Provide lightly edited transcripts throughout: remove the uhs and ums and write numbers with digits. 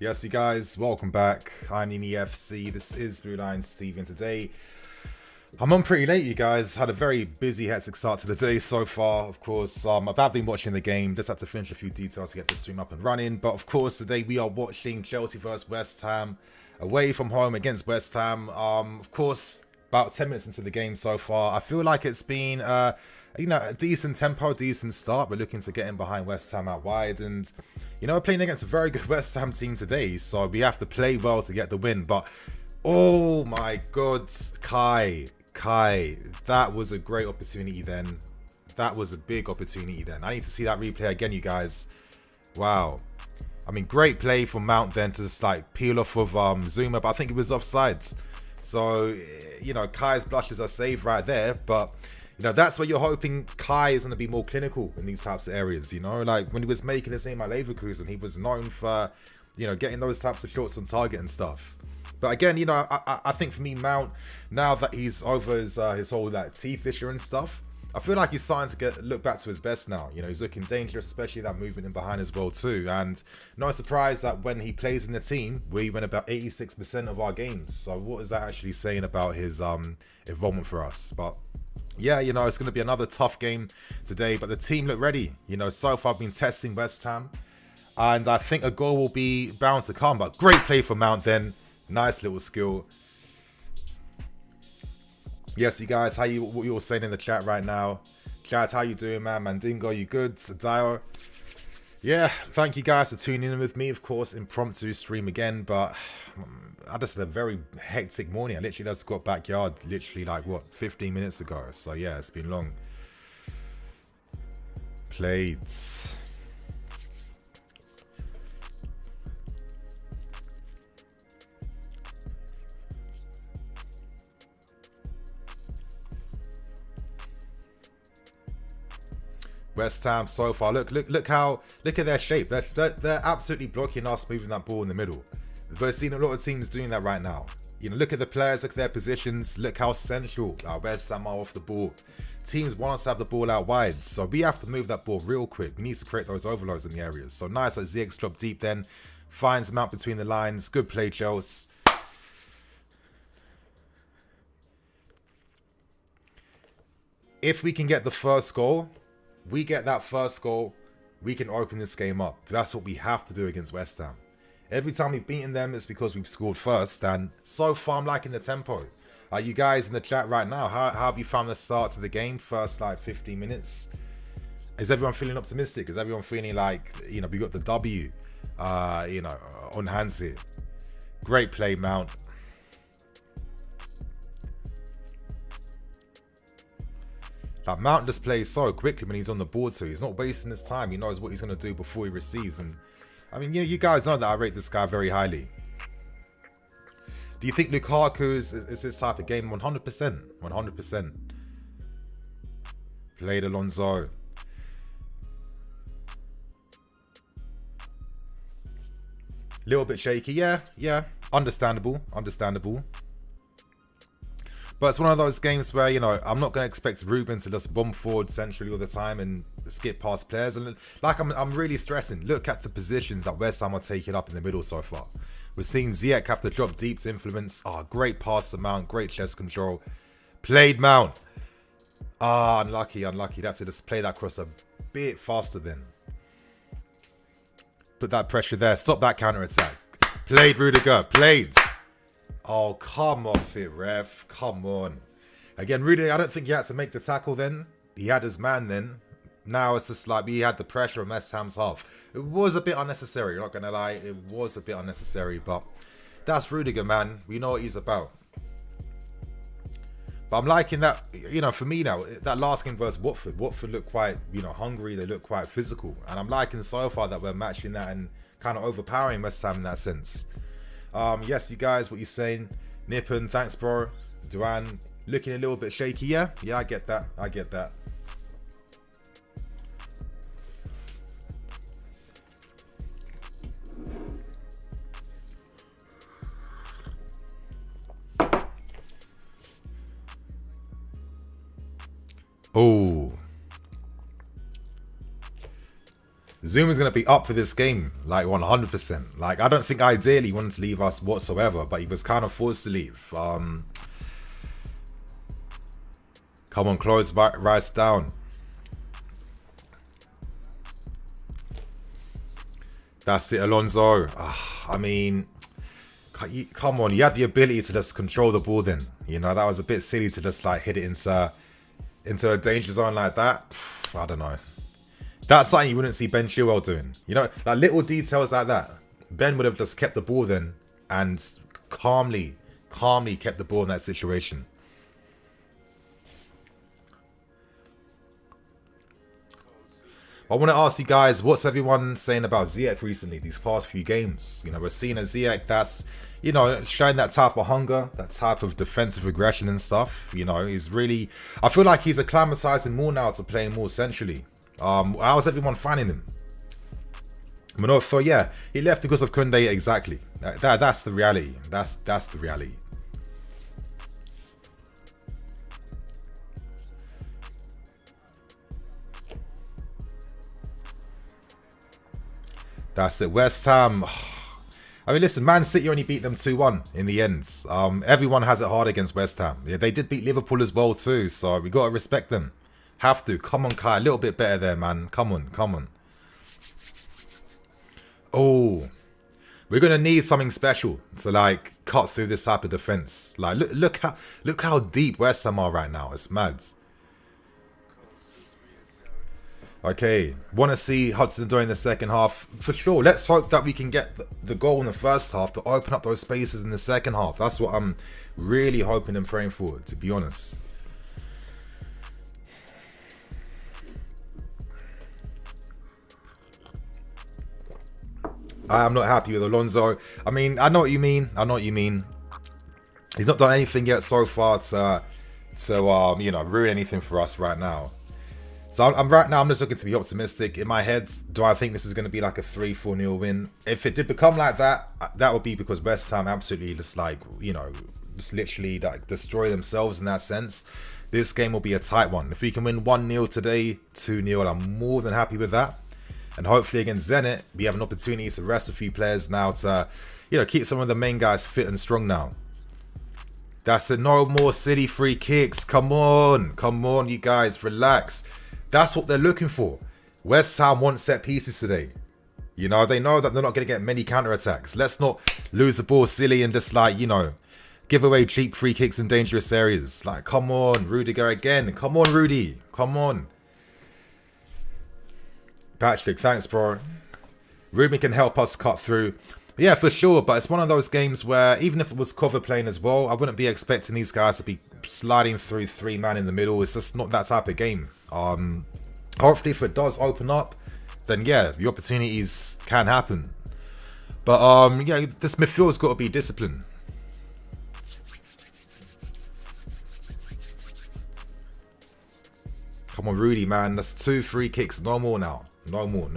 Yes, you guys, welcome back. I'm EFC. This is Blue Line Steve, and today I'm on pretty late, you guys. Had a very busy, hectic start to the day so far. Of course, I've been watching the game. Just had to finish a few details to get this stream up and running. But of course, today we are watching Chelsea versus West Ham, away from home against West Ham. Of course, about 10 minutes into the game so far. I feel like it's been, a decent tempo, decent start. We're looking to get in behind West Ham out wide, and we're playing against a very good West Ham team today, so we have to play well to get the win. But oh my God, Kai, that was a great opportunity then. That was a big opportunity then. I need to see that replay again, you guys. Wow. I mean, great play from Mount then to just like peel off of Zuma, but I think it was offsides. So, Kai's blushes are saved right there, but that's where you're hoping Kai is going to be more clinical in these types of areas, like when he was making his name at Leverkusen, he was known for, getting those types of shots on target and stuff. But again, I think for me, Mount, now that he's over his whole like teeth issue and stuff, I feel like he's starting to look back to his best now. He's looking dangerous, especially that movement in behind as well too. And no surprise that when he plays in the team, we win about 86% of our games. So what is that actually saying about his involvement for us? But yeah, it's going to be another tough game today, but the team look ready. So far I've been testing West Ham, and I think a goal will be bound to come. But great play for Mount then. Nice little skill. Yes, you guys, what you all saying in the chat right now? Chat, how you doing, man? Mandingo, you good? Dio. Yeah, thank you guys for tuning in with me. Of course, impromptu stream again, but I just had a very hectic morning. I literally just got backyard literally like, 15 minutes ago. So yeah, it's been long. Plates. West Ham so far. Look at their shape. They're absolutely blocking us moving that ball in the middle. We're seeing a lot of teams doing that right now. Look at the players, look at their positions, look how central our West Ham are off the ball. Teams want us to have the ball out wide, so we have to move that ball real quick. We need to create those overloads in the areas. So nice that ZX drop deep then. Finds Mount between the lines. Good play, Chelsea. If we can get the first goal, we can open this game up. That's what we have to do against West Ham. Every time we've beaten them, it's because we've scored first, and so far I'm liking the tempo. You guys in the chat right now, how have you found the start to the game, first like 15 minutes? Is everyone feeling optimistic? Is everyone feeling like, we got the W, on hands here? Great play, Mount. Like, Mount just plays so quickly when he's on the board, so he's not wasting his time. He knows what he's going to do before he receives. And I mean, you guys know that I rate this guy very highly. Do you think Lukaku is this type of game? 100%. 100%. Played Alonso. Little bit shaky. Yeah. Understandable. But it's one of those games where, I'm not going to expect Ruben to just bomb forward centrally all the time and skip past players. And like I'm really stressing. Look at the positions that West Ham are taking up in the middle so far. We're seeing Ziyech have to drop deep to influence. Great pass to Mount. Great chest control. Played Mount. Unlucky. That's it. Just play that cross a bit faster then. Put that pressure there. Stop that counter-attack. Played Rudiger. Played. Oh, come off it, ref. Come on. Again, Rudiger, I don't think he had to make the tackle then. He had his man then. Now it's just like we had the pressure on West Ham's half. It was a bit unnecessary, not going to lie. It was a bit unnecessary, but that's Rudiger, man. We know what he's about. But I'm liking that, for me now, that last game versus Watford. Watford look quite, hungry. They look quite physical. And I'm liking so far that we're matching that and kind of overpowering West Ham in that sense. Yes, you guys, what you saying? Nippon, thanks, bro. Duan, looking a little bit shaky. Yeah, I get that. Oh. Zuma's going to be up for this game, like 100%. Like, I don't think ideally he wanted to leave us whatsoever, but he was kind of forced to leave. Come on, close Rice down. That's it, Alonso. I mean, come on, you had the ability to just control the ball then. You know, that was a bit silly to just like hit it into a danger zone like that. I don't know. That's something you wouldn't see Ben Chilwell doing. You know, like little details like that. Ben would have just kept the ball then and calmly kept the ball in that situation. I want to ask you guys, what's everyone saying about Ziyech recently, these past few games? You know, we're seeing a Ziyech that's, you know, showing that type of hunger, that type of defensive aggression and stuff. You know, he's really, I feel like he's acclimatizing more now to playing more centrally. How's everyone finding him? Manofo, yeah, he left because of Koundé, exactly. That's the reality. That's the reality. That's it. West Ham. I mean, listen, Man City only beat them 2-1 in the end. Everyone has it hard against West Ham. Yeah, they did beat Liverpool as well too, so we got to respect them. Have to. Come on, Kai. A little bit better there, man. Come on, come on. Oh, we're gonna need something special to like cut through this type of defense. Like, look how deep West Ham are right now. It's mad. Okay, want to see Hudson-Odoi in the second half for sure. Let's hope that we can get the goal in the first half to open up those spaces in the second half. That's what I'm really hoping and praying for, to be honest. I am not happy with Alonso. I mean, I know what you mean. I know what you mean. He's not done anything yet so far to you know, ruin anything for us right now. So I'm right now, I'm just looking to be optimistic. In my head, do I think this is going to be like a 3-4-0 win? If it did become like that, that would be because West Ham absolutely just like, you know, just literally like destroy themselves in that sense. This game will be a tight one. If we can win 1-0 today, 2-0, I'm more than happy with that. And hopefully against Zenit, we have an opportunity to rest a few players now to, you know, keep some of the main guys fit and strong now. That's it. No more City free kicks. Come on, you guys, relax. That's what they're looking for. West Ham want set pieces today. You know, they know that they're not going to get many counter-attacks. Let's not lose the ball silly and just like, you know, give away cheap free kicks in dangerous areas. Like, come on, Rudiger again. Come on, Rudy. Come on. Patrick, thanks, bro. Ruben can help us cut through. Yeah, for sure. But it's one of those games where even if it was cover playing as well, I wouldn't be expecting these guys to be sliding through 3-man in the middle. It's just not that type of game. Hopefully if it does open up, then yeah, the opportunities can happen. But yeah, this midfield's got to be disciplined. Come on, Rudy, man. That's 2 free kicks. No more now. No more.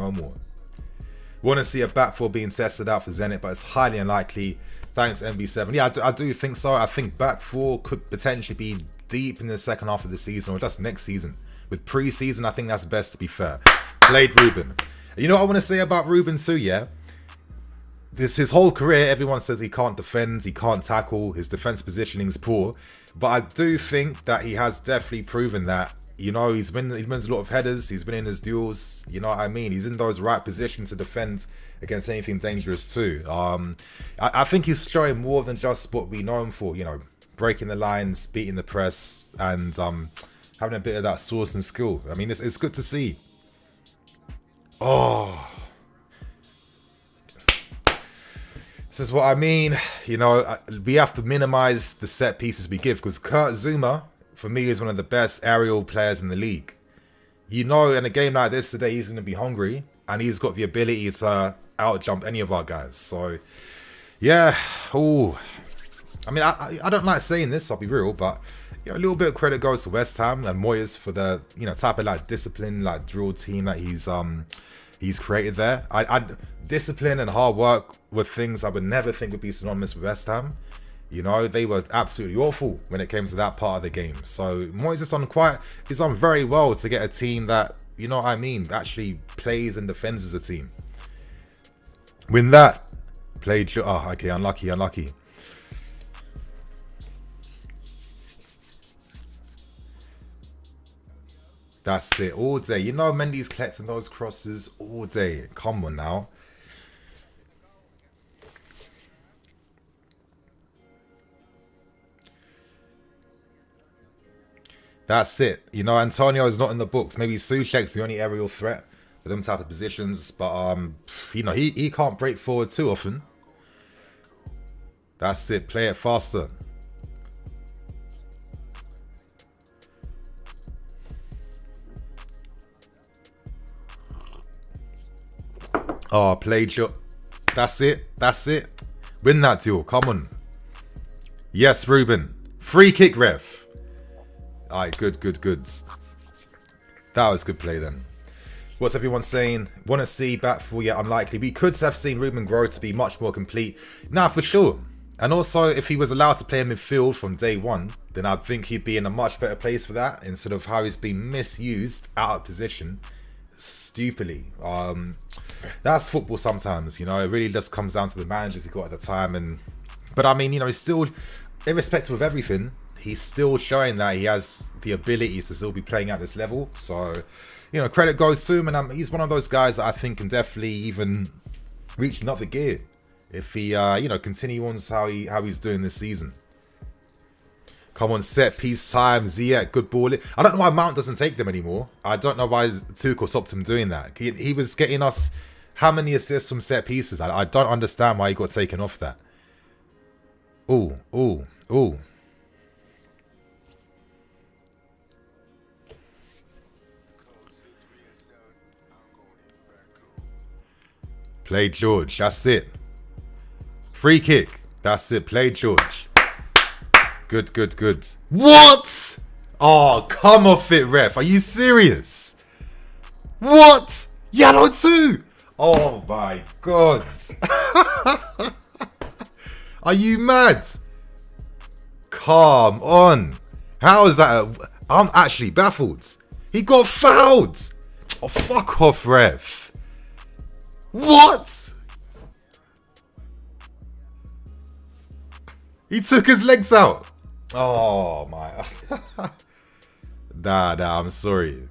Want to see a back four being tested out for Zenit, but it's highly unlikely. Thanks, MB7. Yeah, I do think so. I think back four could potentially be deep in the second half of the season or just next season. With pre-season, I think that's best, to be fair. Played Ruben. You know what I want to say about Ruben too, yeah? His whole career, everyone says he can't defend, he can't tackle, his defense positioning's poor. But I do think that he has definitely proven that. You know, he wins a lot of headers, he's winning his duels, you know what I mean? He's in those right positions to defend against anything dangerous too. I think he's showing more than just what we know him for, you know, breaking the lines, beating the press, and having a bit of that source and skill. I mean, it's good to see. Oh. This is what I mean. You know, we have to minimize the set pieces we give, because Kurt Zouma, for me, is one of the best aerial players in the league. You know, in a game like this today, he's going to be hungry, and he's got the ability to out-jump any of our guys. So, yeah. Oh, I mean, I don't like saying this, I'll be real, but you know, a little bit of credit goes to West Ham and Moyes for the, you know, type of like discipline, like drill team that he's created there. Discipline and hard work were things I would never think would be synonymous with West Ham. You know, they were absolutely awful when it came to that part of the game. So Moyes has done very well to get a team that, you know what I mean, actually plays and defends as a team. Win that. Played. Oh, okay, unlucky. That's it, all day. You know Mendy's collecting those crosses all day. Come on now. That's it. You know, Antonio is not in the books. Maybe Souček's the only aerial threat for them type of positions. But, you know, he can't break forward too often. That's it. Play it faster. Oh, played your... That's it. Win that duel. Come on. Yes, Ruben. Free kick, ref. Alright, good. That was good play then. What's everyone saying? Want to see Batful? Yeah, unlikely. We could have seen Ruben grow to be much more complete. Nah, for sure. And also, if he was allowed to play in midfield from day one, then I'd think he'd be in a much better place for that, instead of how he's been misused out of position stupidly. That's football sometimes, you know. It really just comes down to the managers he got at the time. But I mean, you know, he's still, irrespective of everything, he's still showing that he has the ability to still be playing at this level. So, you know, credit goes to him, and he's one of those guys that I think can definitely even reach another gear if he, you know, continue on how he's doing this season. Come on, set piece time. Ziyech, good ball. I don't know why Mount doesn't take them anymore. I don't know why Tuchel stopped him doing that. He was getting us how many assists from set pieces? I don't understand why he got taken off that. Ooh. Play George. That's it. Free kick. That's it. Play George. Good. What? Oh, come off it, ref. Are you serious? What? Yellow too? Oh my god. Are you mad? Come on. How is that? I'm actually baffled. He got fouled. Oh, fuck off, ref. What? He took his legs out. Oh my. Nah, I'm sorry.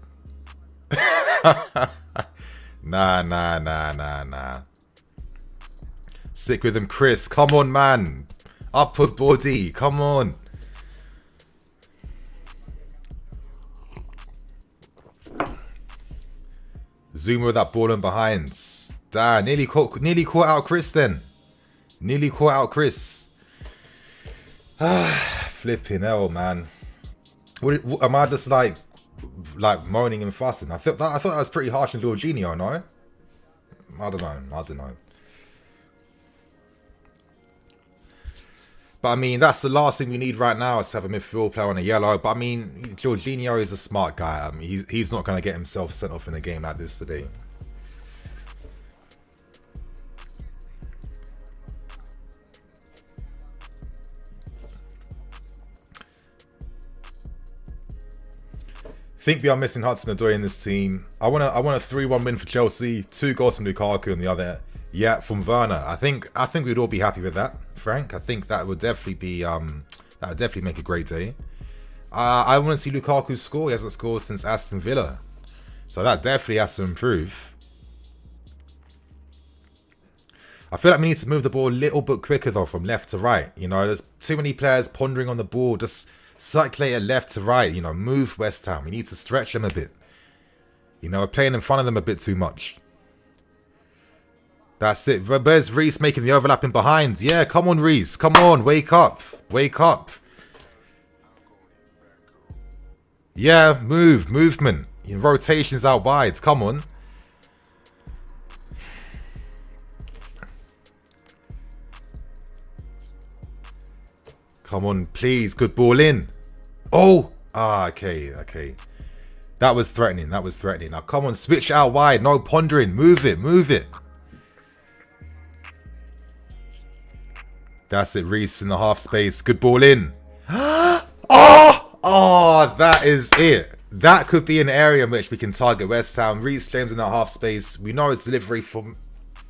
Nah. Sick with him, Chris. Come on, man. Upward body. Come on. Zuma with that ball in behind. Damn, nearly caught out Chris then. Nearly caught out Chris. Flipping hell, man. What, am I just like moaning and fussing? I thought that was pretty harsh on Jorginho, no? I don't know. But I mean, that's the last thing we need right now, is to have a midfield player on a yellow. But I mean, Jorginho is a smart guy. I mean, he's not going to get himself sent off in a game like this today. Think we are missing Hudson-Odoi in this team. I want a 3-1 win for Chelsea. 2 goals from Lukaku and the other, yeah, from Werner. I think we'd all be happy with that, Frank. I think that would definitely be that would definitely make a great day. I want to see Lukaku score. He hasn't scored since Aston Villa, so that definitely has to improve. I feel like we need to move the ball a little bit quicker though, from left to right. You know, there's too many players pondering on the ball. Just circulate it left to right, you know, move West Ham. We need to stretch them a bit. You know, we're playing in front of them a bit too much. That's it. Where's Reece making the overlapping behind? Yeah, come on, Reece. Come on, wake up. Wake up. Yeah, movement. Rotations out wide. Come on. Come on, please. Good ball in. Oh! Okay. That was threatening. Now, come on. Switch out wide. No pondering. Move it. That's it. Reece in the half space. Good ball in. Oh, that is it. that could be an area in which we can target West Ham. Reece James in that half space. We know his delivery from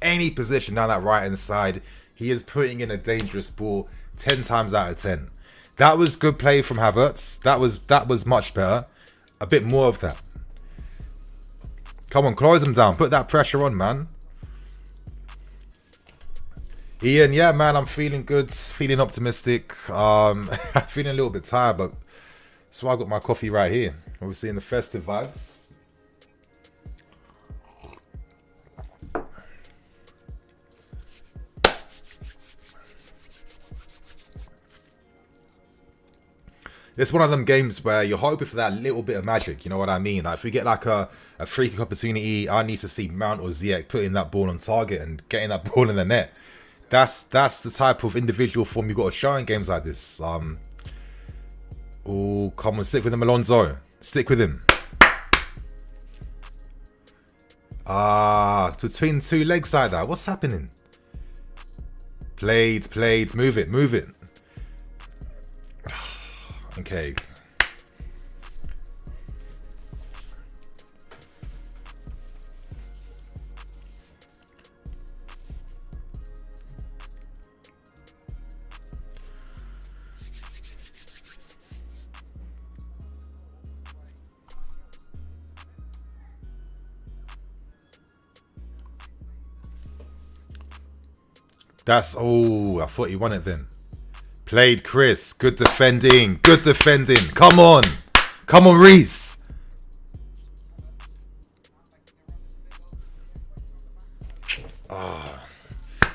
any position down that right hand side. He is putting in a dangerous ball 10 times out of 10. That was good play from Havertz. That was much better. A bit more of that. Come on, close him down. Put that pressure on, man. Ian, yeah, man, I'm feeling good. Feeling optimistic. I'm feeling a little bit tired, but that's why I got my coffee right here. Obviously in the festive vibes. It's one of them games where you're hoping for that little bit of magic, you know what I mean? Like if we get like a free kick opportunity, I need to see Mount or Ziyech putting that ball on target and getting that ball in the net. That's the type of individual form you got to show in games like this. Oh, come on, stick with him, Alonso. Stick with him. Between two legs like that. What's happening? Played. Move it. Okay. I thought he won it then. Played Chris. Good defending. Come on, Reece.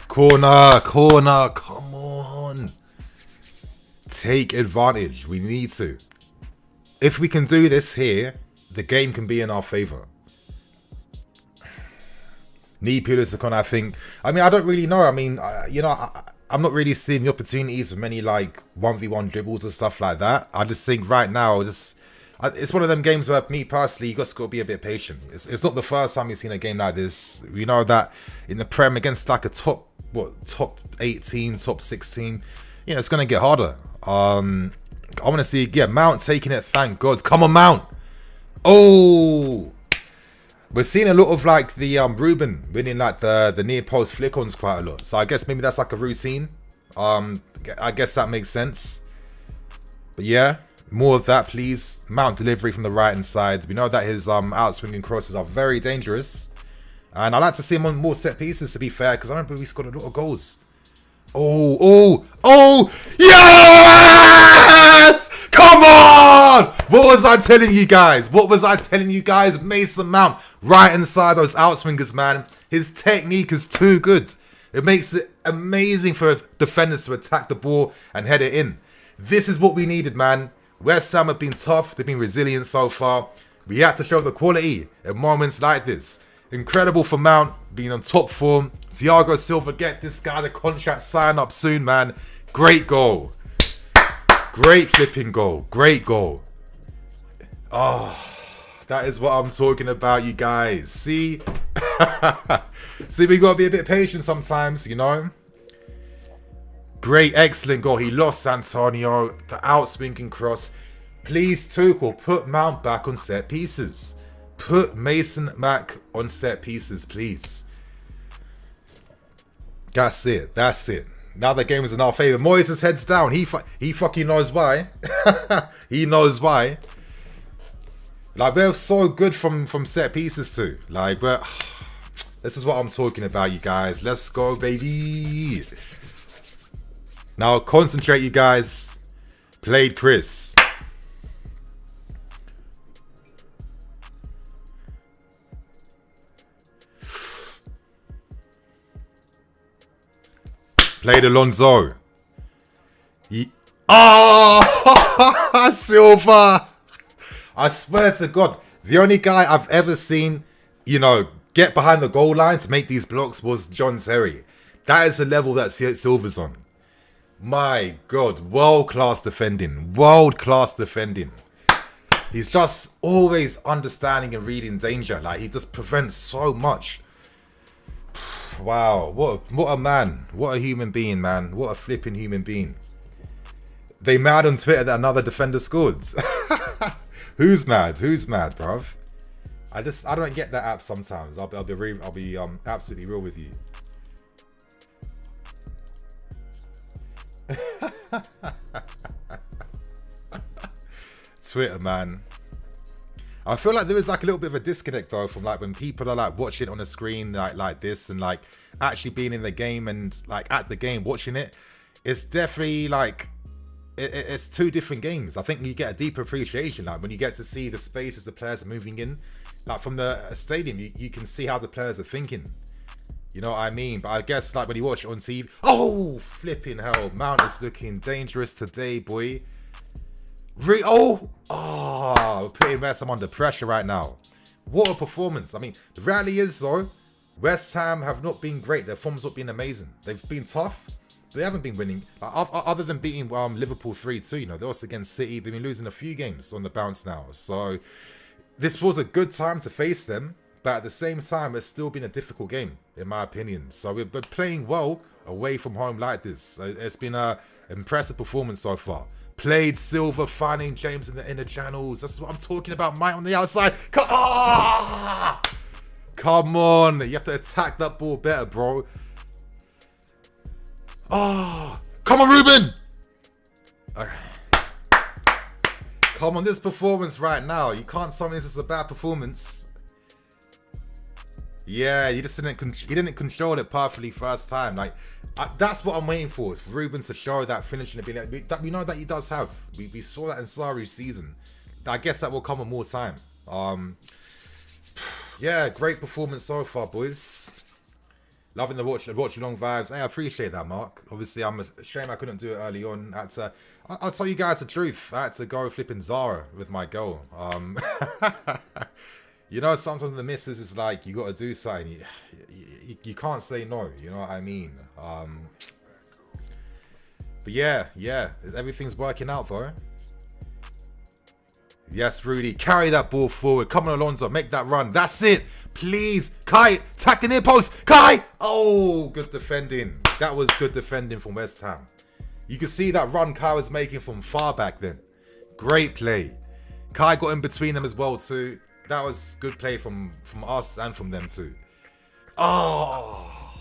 Corner. Come on. Take advantage. We need to. If we can do this here, the game can be in our favour. Need Pulisic, I think. I mean, I don't really know. I mean, I'm not really seeing the opportunities for many like 1v1 dribbles and stuff like that. I just think right now, it's one of them games where me personally, you just got to be a bit patient. It's not the first time you've seen a game like this. We know that in the Prem against like a top 18, top 16, it's going to get harder. I want to see, Mount taking it, thank God. Come on, Mount. Oh! We're seeing a lot of like the Ruben winning like the near post flick-ons quite a lot. So I guess maybe that's like a routine. I guess that makes sense. But yeah, more of that, please. Mount delivery from the right hand side. We know that his out-swinging crosses are very dangerous. And I like to see him on more set pieces, to be fair, because I remember we scored a lot of goals. Oh! Yes! Come on! What was I telling you guys? Mason Mount, right inside those outswingers, man. His technique is too good. It makes it amazing for defenders to attack the ball and head it in. This is what we needed, man. West Ham have been tough. They've been resilient so far. We had to show the quality at moments like this. Incredible for Mount, being on top form. Thiago Silva, get this guy the contract sign up soon, man. Great goal. Great flipping goal. Great goal. Oh, that is what I'm talking about, you guys. See? See, we got to be a bit patient sometimes, Great, excellent goal. He lost Antonio. The outswinging cross. Please, Tuchel, put Mount back on set pieces. Put Mason back on set pieces, please. That's it. Now the game is in our favour. Moyes' head's down. He fucking knows why. He knows why. Like, we're so good from set pieces too. Like, this is what I'm talking about, you guys. Let's go, baby. Now, concentrate, you guys. Played Chris. Played Alonso. Silva. I swear to God, the only guy I've ever seen, get behind the goal line to make these blocks was John Terry. That is the level that Silva's on. My God, world-class defending. He's just always understanding and reading danger. Like, he just prevents so much. Wow, what a man. What a human being, man. What a flipping human being. They mad on Twitter that another defender scored. Who's mad? Who's mad, bruv? I don't get that app sometimes. I'll be absolutely real with you. Twitter, man. I feel like there is like a little bit of a disconnect though from like when people are like watching it on a screen like this and like actually being in the game and like at the game watching it. It's definitely like it's two different games. I think you get a deeper appreciation like when you get to see the spaces the players are moving in. Like from the stadium, you can see how the players are thinking. You know what I mean? But I guess like when you watch it on TV, oh flipping hell, Mount is looking dangerous today, boy. We're putting West Ham under pressure right now. What a performance. I mean, the reality is though, West Ham have not been great. Their form's not been amazing. They've been tough. They haven't been winning. Like, other than beating Liverpool 3-2, you know, they're also against City. They've been losing a few games on the bounce now. So this was a good time to face them. But at the same time, it's still been a difficult game, in my opinion. So we're playing well away from home like this. It's been an impressive performance so far. Played Silva, finding James in the inner channels. That's what I'm talking about. Mate on the outside. Come on. You have to attack that ball better, bro. Come on, Ruben. Come on, this performance right now. You can't tell me this is a bad performance. Yeah, you didn't control it perfectly first time. Like that's what I'm waiting for. For Ruben to show that finishing ability that we know that he does have. We saw that in Sarri's season. I guess that will come with more time. Yeah, great performance so far, boys. Loving the watch along vibes. Hey, I appreciate that, Mark. Obviously, I'm ashamed I couldn't do it early on. I'll tell you guys the truth. I had to go flipping Zara with my girl. You know, sometimes the missus is like, you got to do something. You can't say no. You know what I mean? But yeah. Everything's working out, though. Yes, Rudy. Carry that ball forward. Come on, Alonso. Make that run. That's it. Please. Kai. Tack the near post. Kai. Oh, good defending. That was good defending from West Ham. You can see that run Kai was making from far back then. Great play. Kai got in between them as well, too. That was good play from us and from them too. Oh,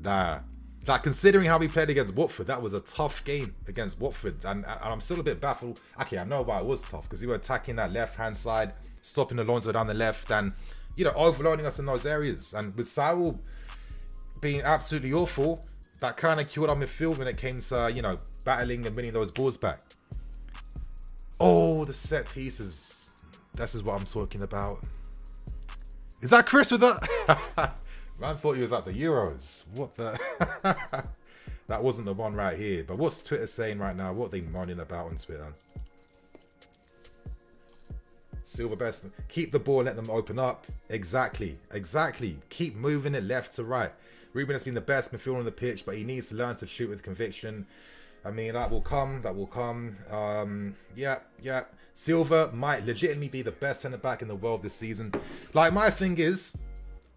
nah. Like considering how we played against Watford, that was a tough game against Watford, and I'm still a bit baffled. Actually, I know why it was tough because we were attacking that left-hand side, stopping Alonso down the left, and you know overloading us in those areas. And with Saul being absolutely awful, that kind of killed our midfield when it came to battling and winning those balls back. Oh, the set pieces. This is what I'm talking about. Is that Chris with that? Man thought he was at the Euros. What the? That wasn't the one right here. But what's Twitter saying right now? What are they moaning about on Twitter? Silva best. Keep the ball, let them open up. Exactly. Keep moving it left to right. Ruben has been the best midfielder on the pitch, but he needs to learn to shoot with conviction. I mean, that will come. Yeah. Silva might legitimately be the best centre-back in the world this season. Like, my thing is,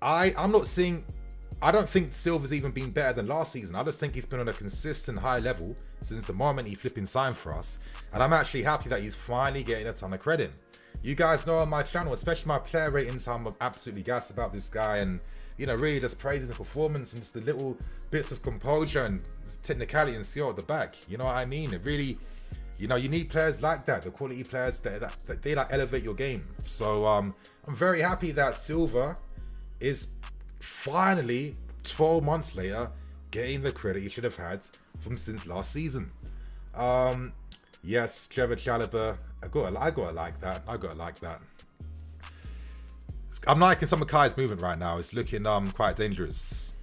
I don't think Silva's even been better than last season. I just think he's been on a consistent high level since the moment he flipping signed for us. And I'm actually happy that he's finally getting a ton of credit. You guys know on my channel, especially my player ratings, I'm absolutely gassed about this guy and, really just praising the performance and just the little bits of composure and technicality and skill at the back. You know what I mean? It really, you need players like that, the quality players that they like elevate your game. So I'm very happy that Silva is finally 12 months later getting the credit he should have had from since last season. Yes, Trevor Chalobah, I gotta like that. I'm liking some of Kai's movement right now. It's looking quite dangerous.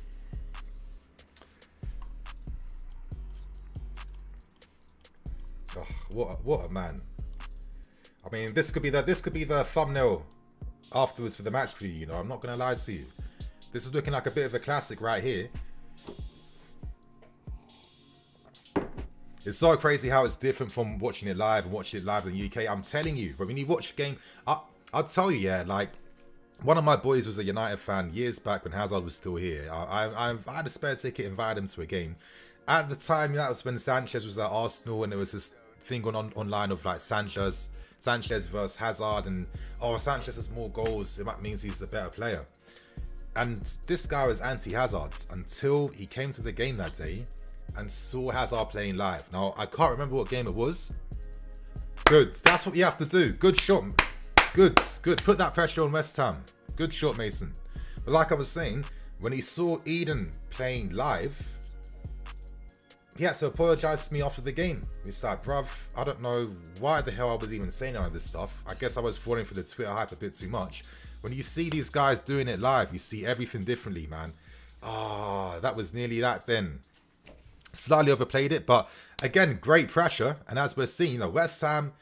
Oh, what a man. I mean, this could be the thumbnail afterwards for the match for you. I'm not gonna lie to you. This is looking like a bit of a classic right here. It's so crazy how it's different from watching it live and watching it live in the UK. I'm telling you, but when you watch a game, I'll tell you, like, one of my boys was a United fan years back when Hazard was still here. I had a spare ticket, invited him to a game. At the time, that was when Sanchez was at Arsenal, and it was just thing online of like Sanchez versus Hazard, and Sanchez has more goals, that means he's a better player. And this guy was anti-Hazard until he came to the game that day and saw Hazard playing live. Now, I can't remember what game it was. Good. That's what you have to do. Good shot. Good. Put that pressure on West Ham. Good shot, Mason. But like I was saying, when he saw Eden playing live, he had to apologise to me after the game. He's like, bruv, I don't know why the hell I was even saying all of this stuff. I guess I was falling for the Twitter hype a bit too much. When you see these guys doing it live, you see everything differently, man. That was nearly that then. Slightly overplayed it, but again, great pressure. And as we're seeing, West Ham,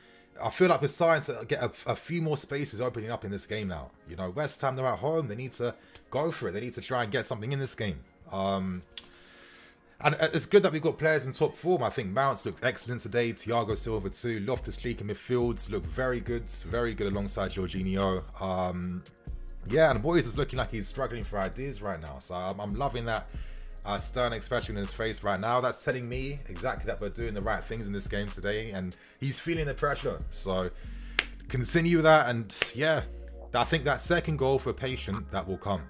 I feel like we're starting to get a few more spaces opening up in this game now. West Ham, they're at home. They need to go for it. They need to try and get something in this game. And it's good that we've got players in top form. I think Mount's looked excellent today. Thiago Silva too. Loftus-Cheek in midfields look very good alongside Jorginho. And Moyes is looking like he's struggling for ideas right now. So I'm loving that stern expression in his face right now. That's telling me exactly that we're doing the right things in this game today, and he's feeling the pressure. So continue that, and yeah, I think that second goal for Patient, that will come.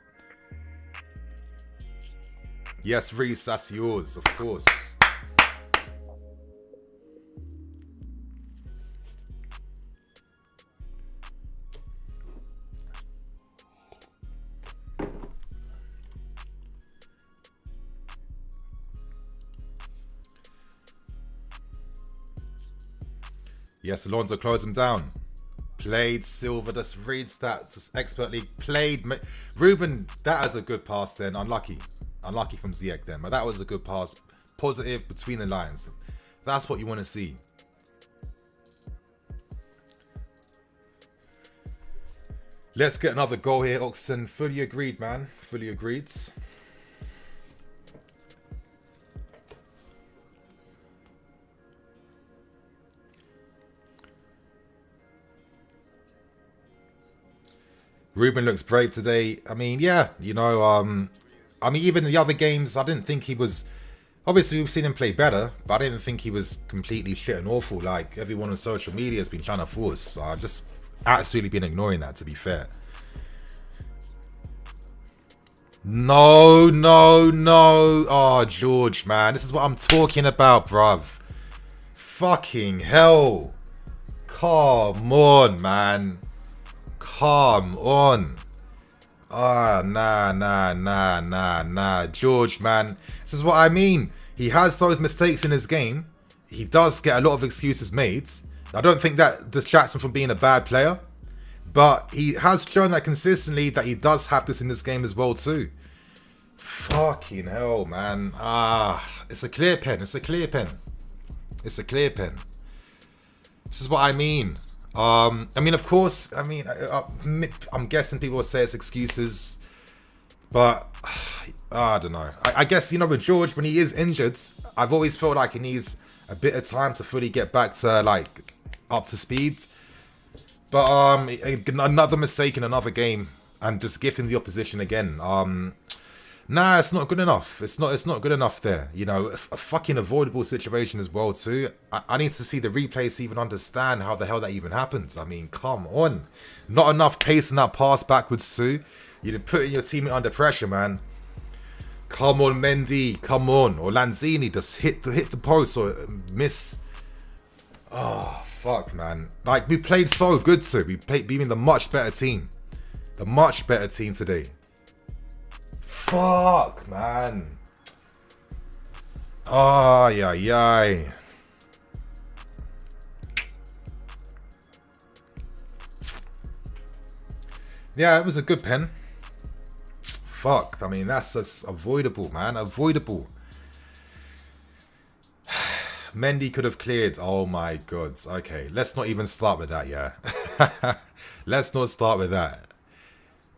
Yes, Reece, that's yours, of course. Yes, Alonso closed him down. Played Silva, just reads that just expertly. Played Ruben, that is a good pass then. Unlucky from Ziyech then, but that was a good pass. Positive between the lines. That's what you want to see. Let's get another goal here, Oxen. Fully agreed, man. Fully agreed. Ruben looks brave today. I mean, yeah, even the other games, I didn't think he was... Obviously, we've seen him play better, but I didn't think he was completely shit and awful like everyone on social media has been trying to force. So I've just absolutely been ignoring that, to be fair. No. Oh, George, man. This is what I'm talking about, bruv. Fucking hell. Come on, man. Come on. Nah. George, man. This is what I mean. He has those mistakes in his game. He does get a lot of excuses made. I don't think that distracts him from being a bad player. But he has shown that consistently that he does have this in this game as well too. Fucking hell, man. It's a clear pen. This is what I mean. Of course, I'm guessing people will say it's excuses, but I don't know. I guess, with George, when he is injured, I've always felt like he needs a bit of time to fully get back to, up to speed. But, another mistake in another game, and just gifting the opposition again. Nah, it's not good enough. It's not good enough there. A fucking avoidable situation as well too. I need to see the replays to even understand how the hell that even happens. I mean, come on. Not enough pace in that pass backwards too. You're putting your teammate under pressure, man. Come on, Mendy. Come on. Or Lanzini, just hit the post or miss. Oh, fuck, man. We played so good too. We played being the much better team. The much better team today. Fuck, man. Oh, yeah. Yeah, it was a good pen. Fuck, I mean, that's just avoidable, man. Avoidable. Mendy could have cleared. Oh, my God. Okay, let's not even start with that, yeah. Let's not start with that.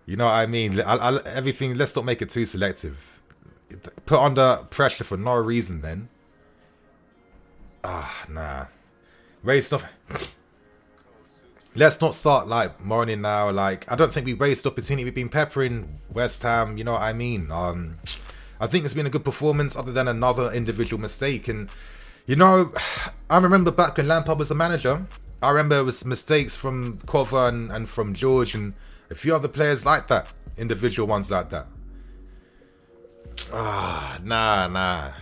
You know what I mean? Everything, let's not make it too selective. Put under pressure for no reason then. Nah. Waste of... Let's not start moaning now. I don't think we waste opportunity. We've been peppering West Ham, you know what I mean? I think it's been a good performance other than another individual mistake. And, You know, I remember back when Lampard was the manager. I remember it was mistakes from Cover and from George and a few other players like that. Individual ones like that. Nah.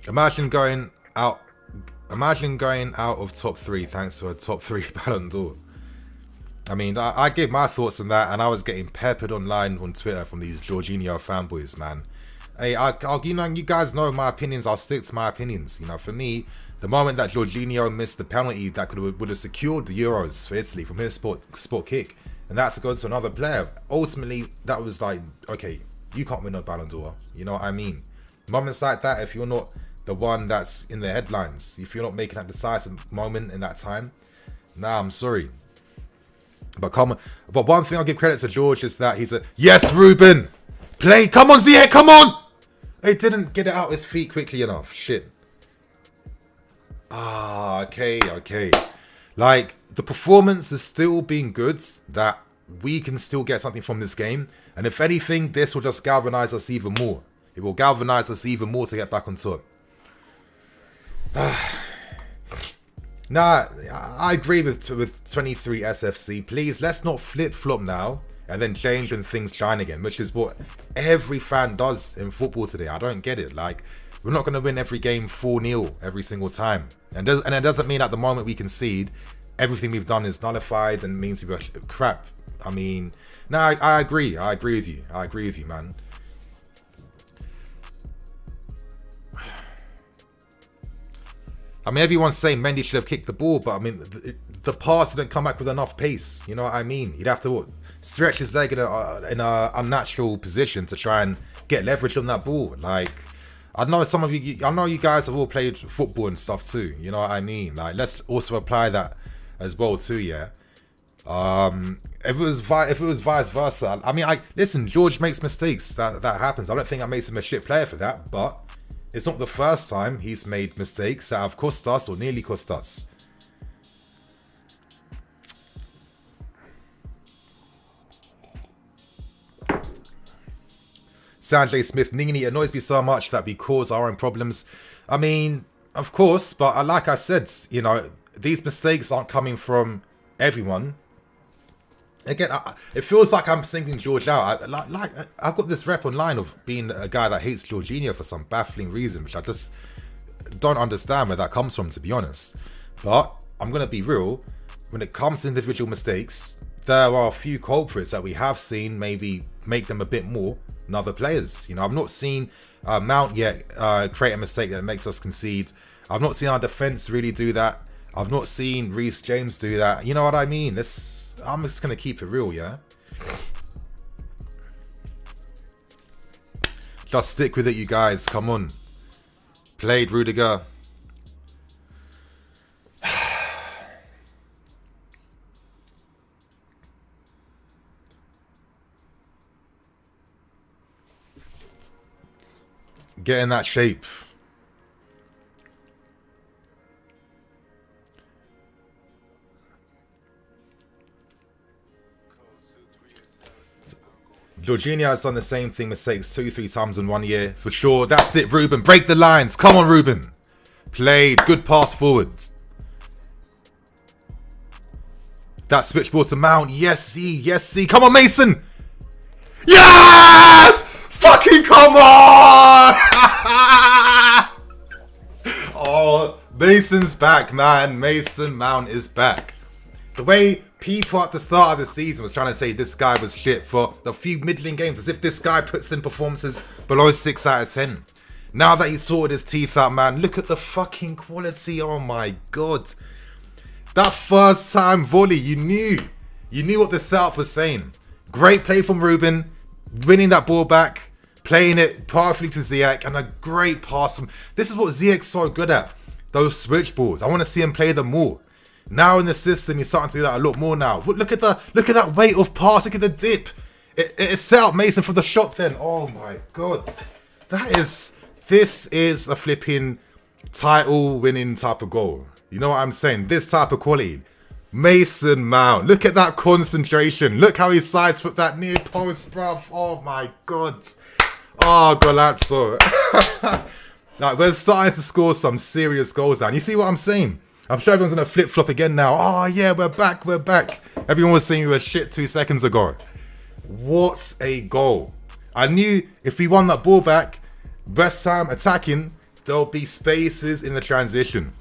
Imagine going out of top 3 thanks to a top 3 Ballon d'Or. I mean, I gave my thoughts on that, and I was getting peppered online on Twitter from these Jorginho fanboys, man. Hey, you guys know my opinions. I'll stick to my opinions. You know, for me, the moment that Jorginho missed the penalty that would have secured the Euros for Italy from his spot kick, and that to go to another player, ultimately that was like, okay, you can't win a Ballon d'Or. You know what I mean? Moments like that, if you're not the one that's in the headlines, if you're not making that decisive moment in that time, nah, I'm sorry. But one thing I'll give credit to George is that he's yes, Ruben, play, come on, Ziyech, come on. He didn't get it out his feet quickly enough. Shit. Okay. Like, the performance is still being good, that we can still get something from this game. And if anything, this will just galvanize us even more. It will galvanize us even more to get back on top. Nah, I agree with 23 SFC. Please, let's not flip-flop now and then change when things shine again, which is what every fan does in football today. I don't get it. Like, we're not going to win every game 4-0 every single time. And it doesn't mean at the moment we concede, everything we've done is nullified and means we were crap. I mean, no, I agree. I agree with you, man. I mean, everyone's saying Mendy should have kicked the ball, but I mean, the pass didn't come back with enough pace. You know what I mean? He'd have to stretch his leg in a unnatural position to try and get leverage on that ball. Like, I know you guys have all played football and stuff too. You know what I mean? Like, let's also apply that as well too. Yeah. If it was vice versa, I mean, listen. George makes mistakes. That happens. I don't think I made him a shit player for that, but it's not the first time he's made mistakes that have cost us or nearly cost us. Sanjay Smith, Ningini annoys me so much that we cause our own problems. I mean, of course, but like I said, you know, these mistakes aren't coming from everyone. Again, it feels like I'm singling George out. I've got this rep online of being a guy that hates Jorginho for some baffling reason, which I just don't understand where that comes from, to be honest. But I'm going to be real. When it comes to individual mistakes, there are a few culprits that we have seen maybe make them a bit more than other players. You know, I've not seen Mount yet create a mistake that makes us concede. I've not seen our defence really do that. I've not seen Reece James do that. You know what I mean? I'm just going to keep it real, yeah? Just stick with it, you guys. Come on. Played Rudiger. Get in that shape. Jorginho has done the same thing, mistakes 2-3 times in 1 year. For sure. That's it, Ruben. Break the lines. Come on, Ruben. Played. Good pass forwards. That switchboard to Mount. Yes, see. Come on, Mason. Yes! Fucking come on! Oh, Mason's back, man. Mason Mount is back. The way people at the start of the season was trying to say this guy was shit for a few middling games, as if this guy puts in performances below 6 out of 10. Now that he's sorted his teeth out, man, look at the fucking quality. Oh my god. That first time volley, you knew what the setup was saying. Great play from Ruben, winning that ball back, playing it perfectly to Ziyech, and a great pass from... This is what Ziyech's so good at. Those switch balls. I want to see him play them more. Now in the system, he's starting to do that a lot more now. Look at that weight of pass. Look at the dip. It set up Mason for the shot then. Oh my god. This is a flipping title winning type of goal. You know what I'm saying? This type of quality. Mason Mount. Look at that concentration. Look how he sidesfoot that near post, bruv. Oh my god. Oh, Golazzo. Like, we're starting to score some serious goals now. And you see what I'm saying? I'm sure everyone's going to flip-flop again now. Oh, yeah, we're back. Everyone was saying we were shit 2 seconds ago. What a goal. I knew if we won that ball back, West Ham attacking, there'll be spaces in the transition.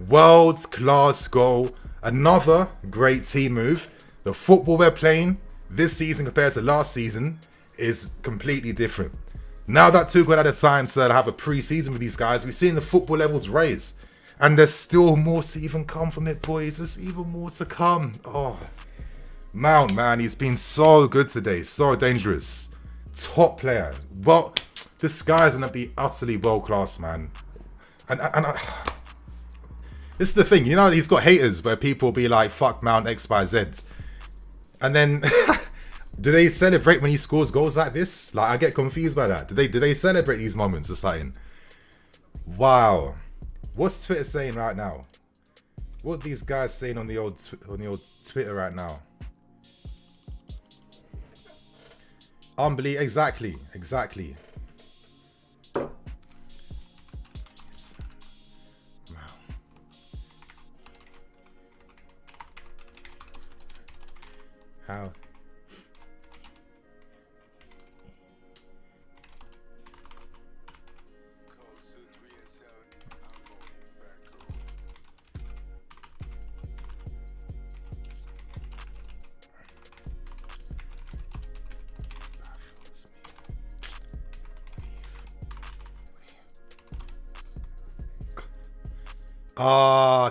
World-class goal. Another great team move. The football we're playing this season compared to last season is completely different. Now that Tuchel had a time to have a pre-season with these guys, we've seen the football levels raise. And there's still more to even come from it, boys. There's even more to come. Oh, Mount, man, he's been so good today. So dangerous. Top player. Well, this guy's going to be utterly world-class, man. And this is the thing. You know, he's got haters where people be like, fuck Mount X, Y, Z. And then... do they celebrate when he scores goals like this? Like, I get confused by that. Do they celebrate these moments or something? Wow. What's Twitter saying right now? What are these guys saying on the old Twitter right now? Unbelievable. Exactly. Wow. How?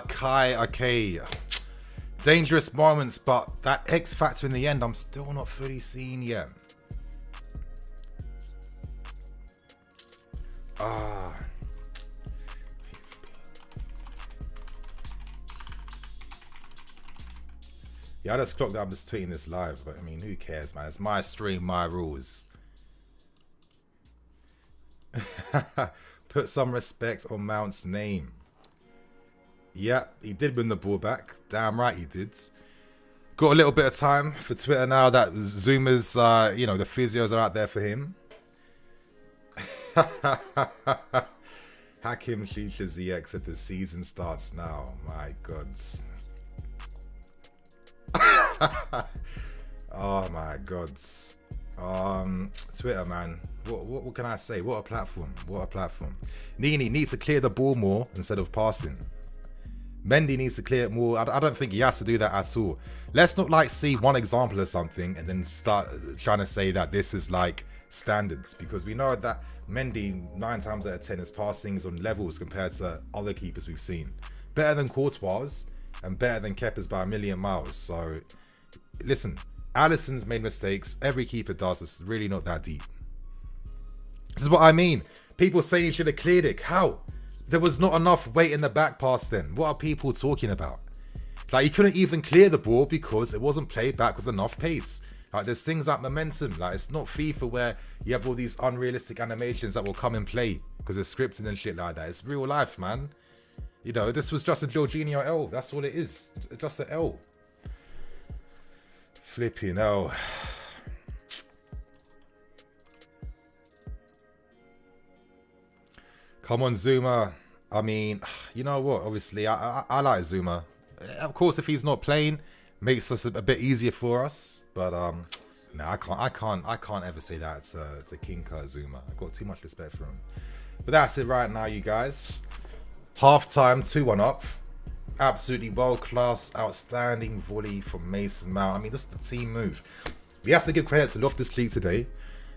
Kai, okay. Dangerous moments, but that X factor in the end, I'm still not fully seeing yet. Yeah, I just clocked that I'm just tweeting this live, but I mean, who cares, man? It's my stream, my rules. Put some respect on Mount's name. Yeah, he did win the ball back. Damn right he did. Got a little bit of time for Twitter now that Zoomers, you know, the physios are out there for him. Hakim Shisha ZX at the season starts now. My God. Oh my God. Twitter, man. What can I say? What a platform. Nini needs to clear the ball more instead of passing. Mendy needs to clear it more. I don't think he has to do that at all. Let's not like see one example of something and then start trying to say that this is like standards, because we know that Mendy 9 times out of 10 is passings on levels compared to other keepers we've seen. Better than Courtois and better than Kepa's by a million miles. So listen, Alisson's made mistakes. Every keeper does. It's really not that deep. This is what I mean. People saying he should have cleared it. How? There was not enough weight in the back pass then. What are people talking about? Like, he couldn't even clear the ball because it wasn't played back with enough pace. Like, there's things like momentum. Like, it's not FIFA where you have all these unrealistic animations that will come and play because it's scripted and shit like that. It's real life, man. You know, this was just a Jorginho L. That's all it is. Just an L. Flipping L. Come on, Zuma. I mean, you know what? Obviously, I like Zuma. Of course, if he's not playing, makes us a bit easier for us. But no, I can't ever say that to King Kurt Zuma. I've got too much respect for him. But that's it right now, you guys. Half time, 2-1 up. Absolutely world class, outstanding volley from Mason Mount. I mean, this is the team move. We have to give credit to Loftus-Cheek today.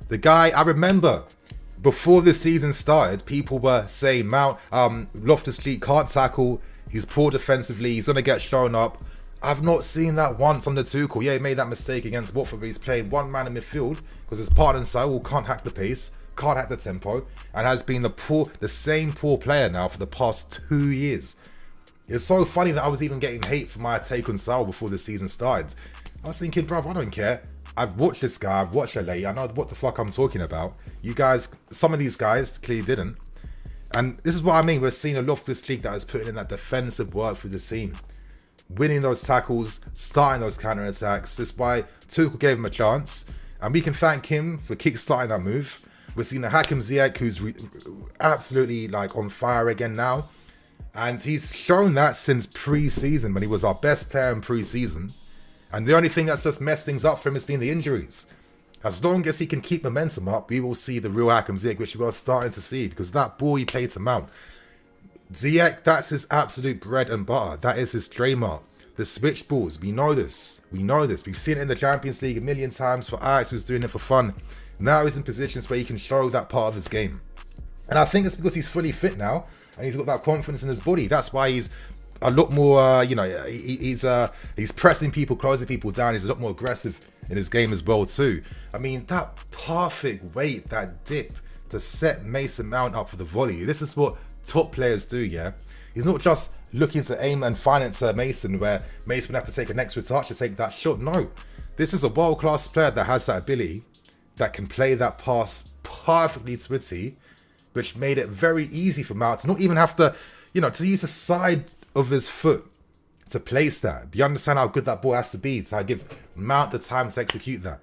The guy, I remember. Before the season started, people were saying Mount, Loftus-Cheek can't tackle, he's poor defensively, he's going to get shown up. I've not seen that once under Tuchel. Yeah, he made that mistake against Watford, but he's playing one man in midfield because his partner Saul can't hack the pace, can't hack the tempo, and has been the same poor player now for the past 2 years. It's so funny that I was even getting hate for my take on Saul before the season started. I was thinking, bruv, I don't care. I've watched this guy, I've watched Lele, I know what the fuck I'm talking about. You guys, some of these guys clearly didn't. And this is what I mean, we're seeing a Loftus-Cheek that is putting in that defensive work for the team. Winning those tackles, starting those counter-attacks. That's why Tuchel gave him a chance. And we can thank him for kick-starting that move. We're seeing a Hakim Ziyech who's absolutely like on fire again now. And he's shown that since pre-season, when he was our best player in pre-season. And the only thing that's just messed things up for him has been the injuries. As long as he can keep momentum up, we will see the real Hakim Ziyech, which we are starting to see, because that ball he played to Mount. Ziyech, that's his absolute bread and butter. That is his trademark. The switch balls, we know this. We know this. We've seen it in the Champions League a million times for Ajax, who's doing it for fun. Now he's in positions where he can show that part of his game. And I think it's because he's fully fit now, and he's got that confidence in his body. That's why he's a lot more, he's pressing people, closing people down. He's a lot more aggressive in his game as well too. I mean, that perfect weight, that dip to set Mason Mount up for the volley. This is what top players do, yeah? He's not just looking to aim and find it to Mason, where Mason would have to take an extra touch to take that shot. No, this is a world-class player that has that ability, that can play that pass perfectly to Witty, which made it very easy for Mount to not even have to, to use the side of his foot to place that. Do you understand how good that ball has to be to give Mount the time to execute that?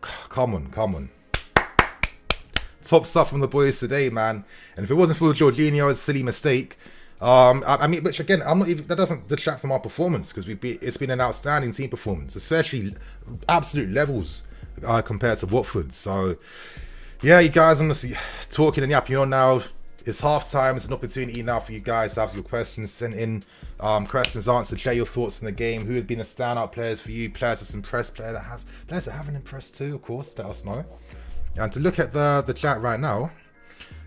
Come on. Top stuff from the boys today, man. And if it wasn't for Jorginho's silly mistake, which again, that doesn't detract from our performance, because it's been an outstanding team performance, especially absolute levels compared to Watford. So yeah, you guys, I'm just talking and yapping on now. It's half time. It's an opportunity now for you guys to have your questions sent in. Questions answered. Share your thoughts on the game. Who have been the standout players for you? Players that's impressed. Players that haven't impressed too, of course. Let us know. And to look at the chat right now,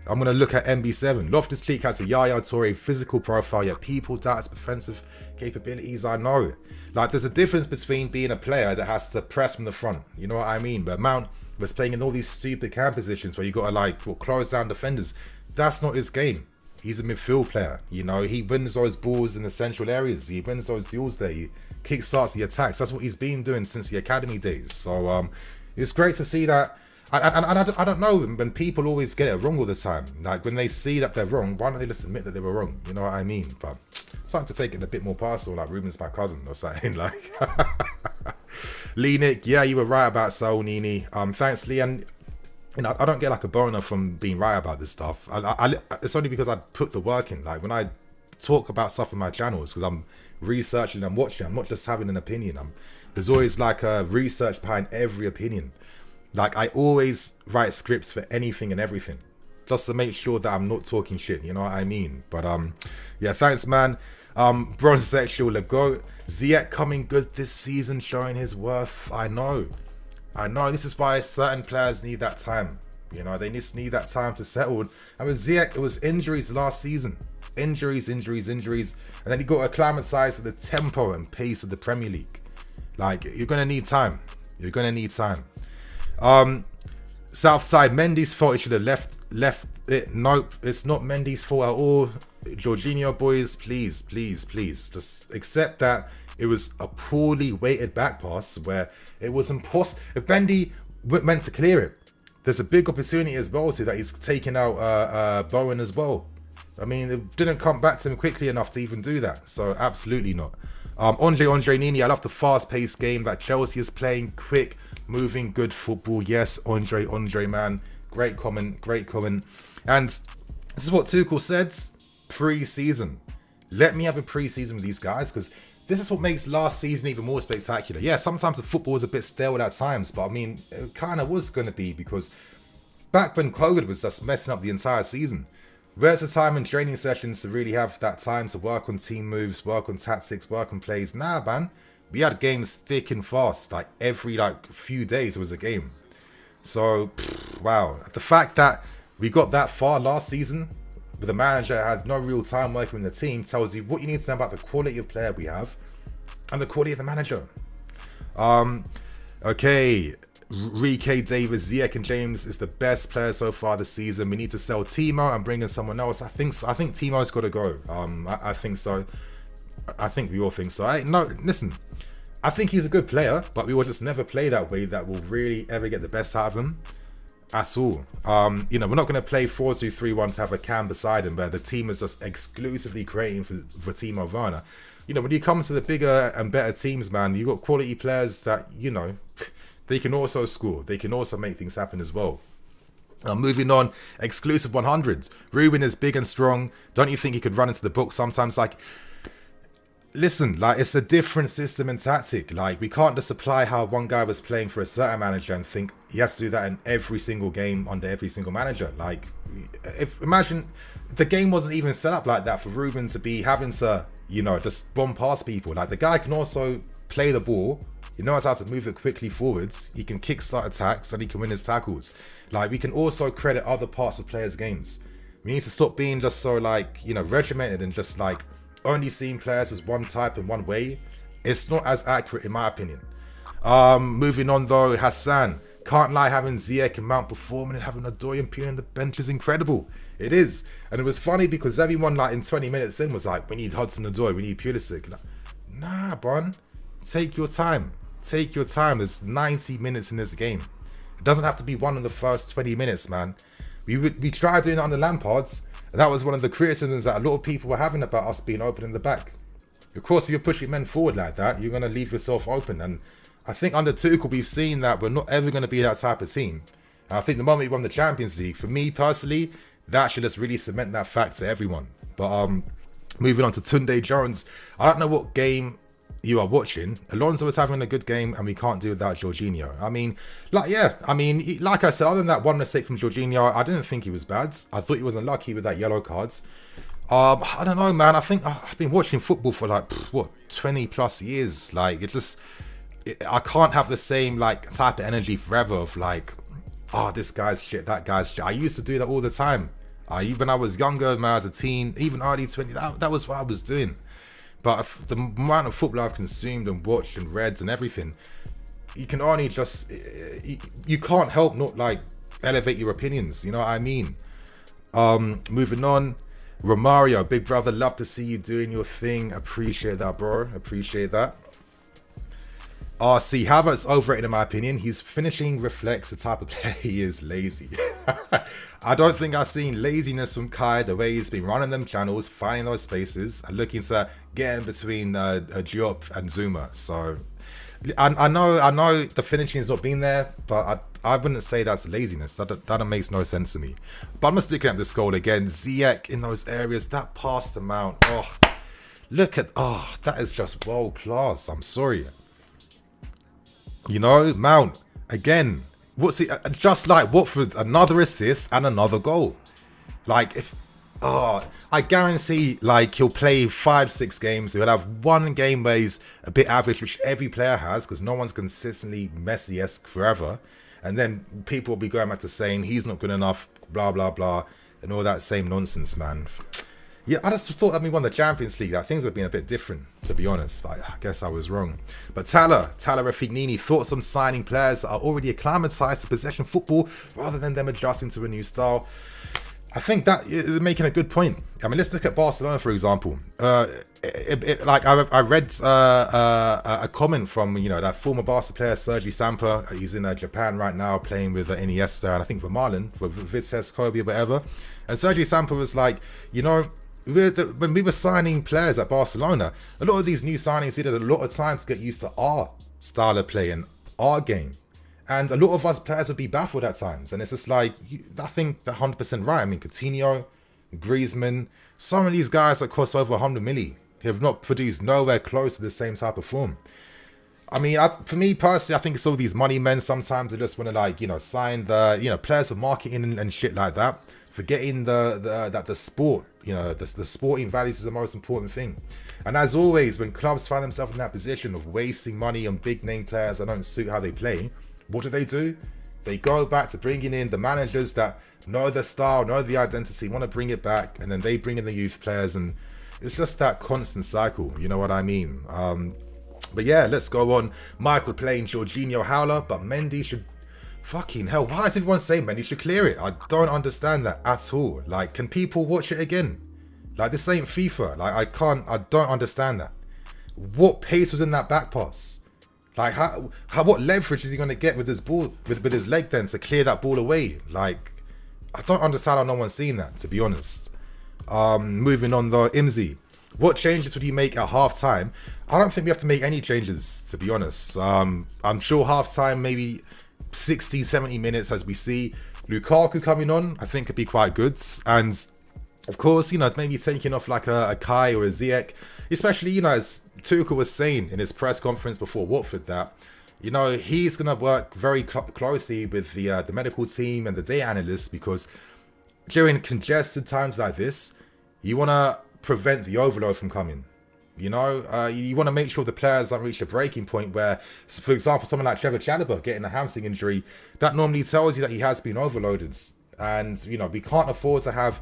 I'm going to look at MB7. Loftus-Cheek has a Yaya Toure physical profile, yet people doubt his defensive capabilities. I know. Like, there's a difference between being a player that has to press from the front. You know what I mean? But Mount was playing in all these stupid cam positions where you got to close down defenders. That's not his game. He's a midfield player. He wins those balls in the central areas. He wins those duels there. He kickstarts the attacks. That's what he's been doing since the academy days. So it's great to see that. And I don't know, when people always get it wrong all the time. Like, when they see that they're wrong, why don't they just admit that they were wrong? You know what I mean? But I'm starting to take it a bit more personal, like Ruben's my cousin or something. Like, Lee Nick, yeah, you were right about Saul Nini. Thanks, Lee. And I don't get like a boner from being right about this stuff. It's only because I put the work in. Like, when I talk about stuff on my channels, because I'm researching and watching, I'm not just having an opinion. There's always like a research behind every opinion. Like, I always write scripts for anything and everything, just to make sure that I'm not talking shit, you know what I mean? But yeah, thanks, man. Bronze Sexual, Lego, Ziyech coming good this season, showing his worth. I know. This is why certain players need that time. They just need that time to settle. I mean, Ziyech, it was injuries last season. Injuries. And then he got acclimatized to the tempo and pace of the Premier League. Like, you're going to need time. Southside, Mendy's fault. He should have left it. Nope, it's not Mendy's fault at all. Jorginho, boys, please, just accept that it was a poorly weighted back pass where it was impossible. If Mendy meant to clear it, there's a big opportunity as well too that he's taken out Bowen as well. I mean, it didn't come back to him quickly enough to even do that. So absolutely not. Andre Nini, I love the fast-paced game that Chelsea is playing. Quick, moving, good football. Yes, Andre, man. Great comment. And this is what Tuchel said pre-season. Let me have a pre-season with these guys, because this is what makes last season even more spectacular. Yeah, sometimes the football was a bit stale at times, but I mean, it kind of was going to be, because back when COVID was just messing up the entire season, where's the time in training sessions to really have that time to work on team moves, work on tactics, work on plays? Nah, man. We had games thick and fast. Like, every few days was a game. So, wow. The fact that we got that far last season with a manager that has no real time working with the team tells you what you need to know about the quality of player we have and the quality of the manager. Okay. Rike Davis, Ziyech and James is the best player so far this season. We need to sell Timo and bring in someone else. I think Timo's got to go. I think so. I think we all think so. Listen, I think he's a good player, but we will just never play that way that will really ever get the best out of him at all. We're not going to play 4-2-3-1 to have a Cam beside him where the team is just exclusively creating for Timo Werner. When you come to the bigger and better teams, man, you got quality players that, they can also score. They can also make things happen as well. Moving on, exclusive 100. Ruben is big and strong. Don't you think he could run into the book sometimes? Like, listen, like, it's a different system and tactic. Like, we can't just apply how one guy was playing for a certain manager and think he has to do that in every single game under every single manager. Like, imagine the game wasn't even set up like that for Ruben to be having to, you know, just bomb past people. Like, the guy can also play the ball. He knows how to move it quickly forwards. He can kickstart attacks and he can win his tackles. Like, we can also credit other parts of players' games. We need to stop being just so, like, you know, regimented and just like only seeing players as one type and one way. It's not as accurate in my opinion. Moving on though, Hassan. Can't lie, having Ziyech and Mount performing and having Odoi and Pierre on the bench is incredible. It is. And it was funny because everyone, like, in 20 minutes in was like, we need Hudson-Odoi, we need Pulisic. Like, nah, bro. Take your time. Take your time. There's 90 minutes in this game. It doesn't have to be one in the first 20 minutes, man. We tried doing it under Lampard's, and that was one of the criticisms that a lot of people were having about us being open in the back. Of course, if you're pushing men forward like that, you're going to leave yourself open. And I think under Tuchel, we've seen that we're not ever going to be that type of team. And I think the moment we won the Champions League, for me personally, that should just really cement that fact to everyone. But moving on to Tunde Jones, I don't know what game you are watching. Alonso is having a good game and we can't do without Jorginho. I mean, like I said, other than that one mistake from Jorginho, I didn't think he was bad. I thought he was unlucky with that yellow cards. I don't know, man. I think I've been watching football for like 20 plus years. Like, I can't have the same like type of energy forever of like, oh, this guy's shit, that guy's shit. I used to do that all the time. Even I was younger, man, as a teen, even early 20s, that was what I was doing. But the amount of football I've consumed and watched and read and everything, you can only just, you can't help not like elevate your opinions. You know what I mean? Moving on, Romario, big brother, love to see you doing your thing. Appreciate that, bro. Appreciate that. RC, Havertz overrated in my opinion. His finishing reflects the type of player he is, lazy. I don't think I've seen laziness from Kai, the way he's been running them channels, finding those spaces, and looking to get in between Diop and Zuma. So I know the finishing has not been there, but I wouldn't say that's laziness. That makes no sense to me. But I'm just looking at this goal again. Ziyech in those areas, that past amount. Oh, look at, that is just world class. I'm sorry. You know, Mount, again, what's it? Just like Watford, another assist and another goal. Like, I guarantee, like, he'll play 5-6 games. He'll have one game where he's a bit average, which every player has, because no one's consistently Messi-esque forever. And then people will be going back to saying he's not good enough, blah, blah, blah, and all that same nonsense, man. Yeah, I just thought that we won the Champions League, that things would have been a bit different, to be honest. I guess I was wrong. But Tyler Refignini, thoughts on signing players that are already acclimatized to possession football rather than them adjusting to a new style? I think that is making a good point. I mean, let's look at Barcelona, for example. Like I read a comment from, you know, that former Barca player, Sergi Samper. He's in Japan right now playing with Iniesta and I think for Marlon, for Vitesse, Kobe, whatever. And Sergi Samper was like, you know, when we were signing players at Barcelona, a lot of these new signings needed a lot of time to get used to our style of play and our game. And a lot of us players would be baffled at times. And it's just like, I think they're 100% right. I mean, Coutinho, Griezmann, some of these guys that cost over 100 million have not produced nowhere close to the same type of form. I mean, for me personally, I think it's all these money men. Sometimes they just want to, like, you know, sign the, you know, players for marketing and shit like that, forgetting that the sport, you know, the sporting values is the most important thing. And as always, when clubs find themselves in that position of wasting money on big name players that don't suit how they play, what do? They go back to bringing in the managers that know their style, know the identity, want to bring it back, and then they bring in the youth players, and it's just that constant cycle. You know what I mean? But yeah, let's go on. Michael playing Jorginho Howler, but Mendy should... Fucking hell, why does everyone say Mendy should clear it? I don't understand that at all. Like, can people watch it again? Like, this ain't FIFA. Like, I don't understand that. What pace was in that back pass? Like, what leverage is he going to get with his ball, with his leg then to clear that ball away? Like, I don't understand how no one's seen that, to be honest. Moving on though, Imzi, what changes would you make at half time? I don't think we have to make any changes, to be honest. I'm sure half time, maybe 60, 70 minutes as we see. Lukaku coming on, I think could be quite good. And of course, maybe taking off like a Kai or a Ziyech, especially, as Tuchel was saying in his press conference before Watford that, he's going to work very closely with the medical team and the data analysts, because during congested times like this, you want to prevent the overload from coming. You want to make sure the players don't reach a breaking point where, for example, someone like Trevor Chalobah getting a hamstring injury, that normally tells you that he has been overloaded. And, we can't afford to have,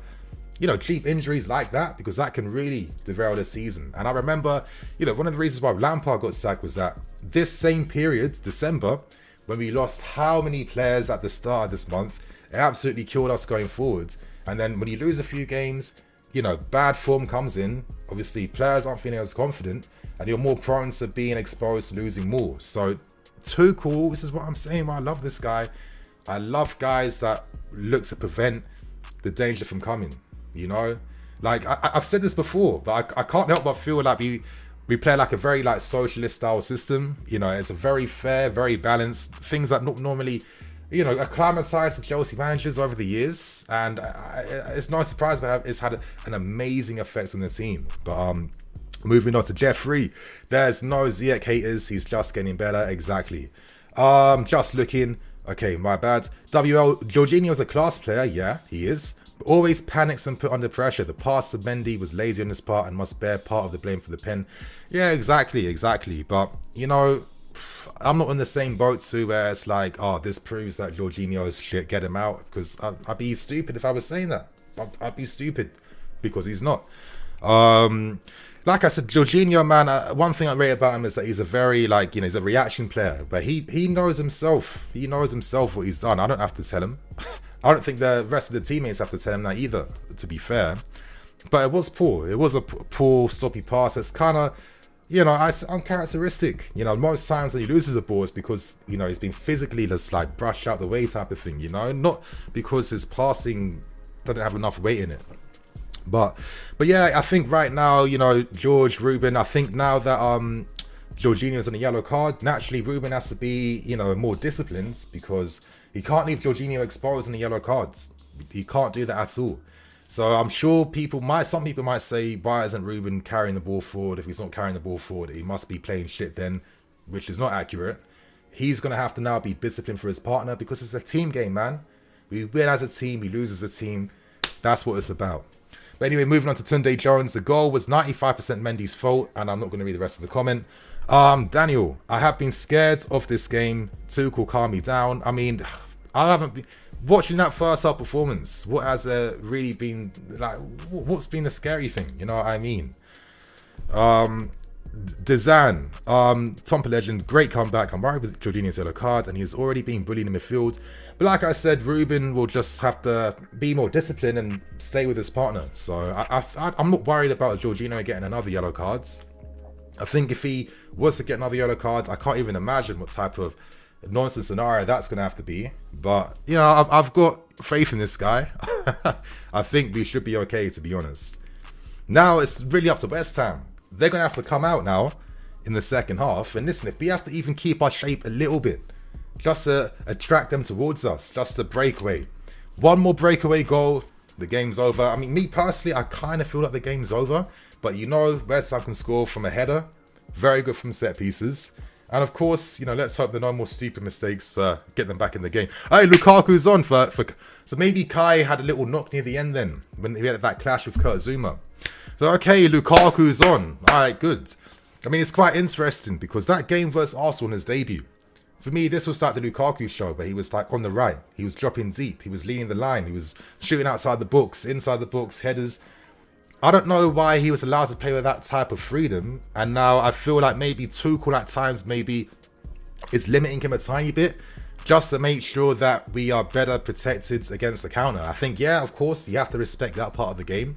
cheap injuries like that, because that can really derail the season. And I remember, one of the reasons why Lampard got sacked was that this same period, December, when we lost how many players at the start of this month, it absolutely killed us going forward. And then when you lose a few games, bad form comes in. Obviously, players aren't feeling as confident, and you're more prone to being exposed to losing more. So, Tuchel, this is what I'm saying. I love this guy. I love guys that look to prevent the danger from coming. Like I've said this before, but I can't help but feel like we play like a very like socialist style system. It's a very fair, very balanced, things that not normally, acclimatized to Chelsea managers over the years, and it's no surprise, but it's had an amazing effect on the team. But moving on to Jeffrey, there's no Ziyech haters. He's just getting better. Exactly. Just looking. Okay, my bad. Jorginho's a class player. Yeah, he is. But always panics when put under pressure. The pass to Mendy was lazy on his part and must bear part of the blame for the pen. Yeah, exactly. But I'm not in the same boat too, where it's like, oh, this proves that Jorginho's shit, get him out. Because I'd be stupid if I was saying that. I'd be stupid, because he's not. Like I said, Jorginho, man, one thing I rate about him is that he's a very, he's a reaction player. But he knows himself. He knows himself what he's done. I don't have to tell him. I don't think the rest of the teammates have to tell him that either, to be fair. But it was poor. It was a poor, stoppy pass. It's kind of, uncharacteristic. Most times when he loses the ball, it's because, he's been physically just like brushed out the way type of thing, not because his passing doesn't have enough weight in it. But yeah, I think right now, George, Ruben, I think now that Jorginho's on a yellow card, naturally Ruben has to be, more disciplined, because he can't leave Jorginho exposed in the yellow cards. He can't do that at all. So I'm sure some people might say, why isn't Ruben carrying the ball forward? If he's not carrying the ball forward, he must be playing shit then, which is not accurate. He's going to have to now be disciplined for his partner, because it's a team game, man. We win as a team, we lose as a team. That's what it's about. But anyway, moving on to Tunde Jones. The goal was 95% Mendy's fault, and I'm not going to read the rest of the comment. Daniel, I have been scared of this game. Tuchel, calm me down. I mean, I haven't been watching that first half performance. What has really been like? What's been the scary thing? You know what I mean? Dezan, Tompa legend, great comeback. I'm worried with Jorginho's yellow card, and he's already been bullied in midfield. But like I said, Ruben will just have to be more disciplined and stay with his partner. So I'm not worried about Jorginho getting another yellow cards. I think if he was to get another yellow card, I can't even imagine what type of nonsense scenario that's going to have to be. But, I've got faith in this guy. I think we should be okay, to be honest. Now it's really up to West Ham. They're going to have to come out now in the second half. And listen, if we have to even keep our shape a little bit, just to attract them towards us, just a breakaway. One more breakaway goal, the game's over. I mean, me personally, I kind of feel like the game's over. But West Ham can score from a header. Very good from set pieces. And of course, let's hope there are no more stupid mistakes get them back in the game. Hey, Lukaku's on for so maybe Kai had a little knock near the end then, when he had that clash with Kurt Zuma. So, okay, Lukaku's on. All right, good. I mean, it's quite interesting, because that game versus Arsenal in his debut, for me, this was like the Lukaku show, but he was like on the right. He was dropping deep. He was leading the line. He was shooting outside the box, inside the box, headers. I don't know why he was allowed to play with that type of freedom. And now I feel like maybe Tuchel at times maybe is limiting him a tiny bit, just to make sure that we are better protected against the counter. I think, yeah, of course, you have to respect that part of the game.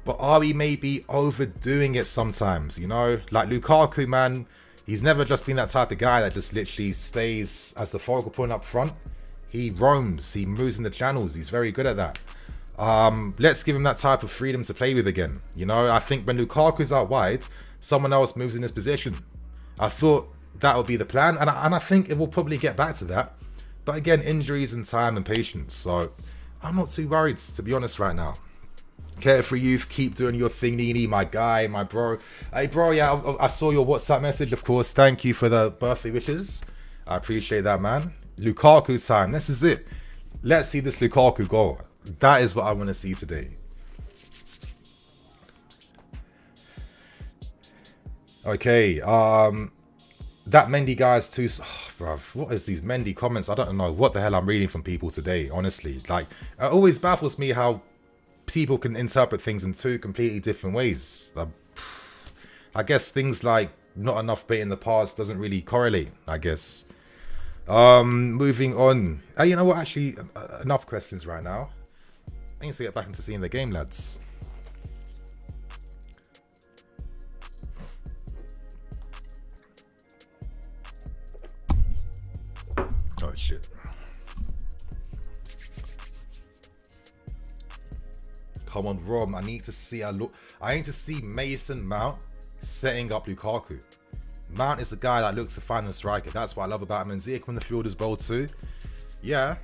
But are we maybe overdoing it sometimes, Like Lukaku, man, he's never just been that type of guy that just literally stays as the focal point up front. He roams, he moves in the channels. He's very good at that. Let's give him that type of freedom to play with again. I think when Lukaku's out wide, someone else moves in his position. I thought that would be the plan, and I think it will probably get back to that. But again, injuries and time and patience. So I'm not too worried, to be honest, right now. Carefree Youth, keep doing your thing, Nini, my guy, my bro. Hey, bro, yeah, I saw your WhatsApp message, of course. Thank you for the birthday wishes. I appreciate that, man. Lukaku time. This is it. Let's see this Lukaku goal. That is what I want to see today. Okay, that Mendy guy's too... Oh, bruv, what is these Mendy comments? I don't know what the hell I'm reading from people today, honestly. Like, it always baffles me how people can interpret things in two completely different ways. I guess things like not enough bait in the past doesn't really correlate, I guess. Moving on. You know what, actually, enough questions right now. I need to get back into seeing the game, lads. Oh shit. Come on, Rom. I need to see Mason Mount setting up Lukaku. Mount is the guy that looks to find the striker. That's what I love about him. And Ziyech when the field is bold too. Yeah.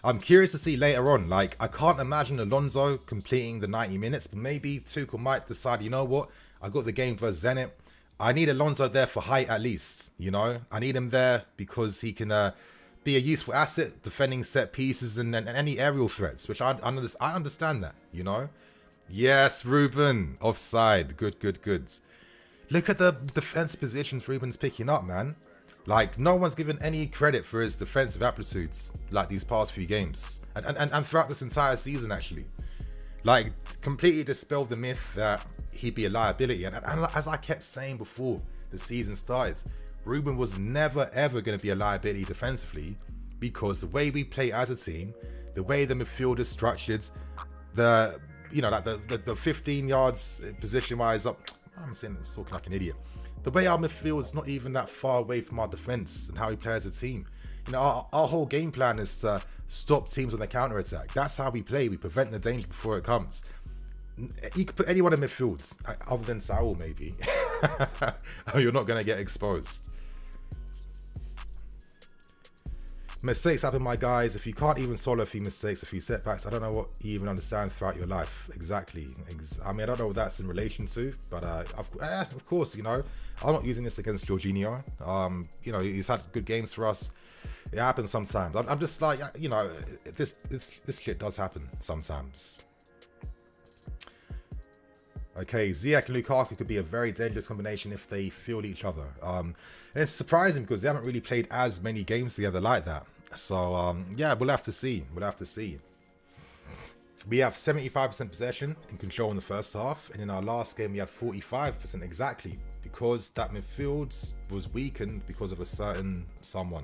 I'm curious to see later on. Like, I can't imagine Alonso completing the 90 minutes, but maybe Tuchel might decide, you know what? I got the game versus Zenit. I need Alonso there for height at least, you know? I need him there because he can be a useful asset defending set pieces and any aerial threats, which I understand that, you know? Yes, Ruben. Offside. Good. Look at the defense positions Ruben's picking up, man. Like, no one's given any credit for his defensive aptitudes like these past few games. And throughout this entire season, actually. Like, completely dispelled the myth that he'd be a liability. And as I kept saying before the season started, Ruben was never, ever going to be a liability defensively because the way we play as a team, the way the midfield is structured, the 15 yards position-wise up... I'm saying this talking like an idiot. The way our midfield is not even that far away from our defense and how we play as a team. You know, our whole game plan is to stop teams on the counter-attack. That's how we play. We prevent the danger before it comes. You could put anyone in midfield, other than Saul, maybe. You're not going to get exposed. Mistakes happen, my guys. If you can't even solve a few mistakes, a few setbacks, I don't know what you even understand throughout your life. Exactly. I mean, I don't know what that's in relation to, but of course, you know, I'm not using this against Jorginho. You know, he's had good games for us. It happens sometimes. I'm just like, you know, this shit does happen sometimes. Okay, Ziyech and Lukaku could be a very dangerous combination if they feel each other. And it's surprising because they haven't really played as many games together like that. So, yeah, we'll have to see. We have 75% possession and control in the first half. And in our last game, we had 45% exactly. Because that midfield was weakened because of a certain someone.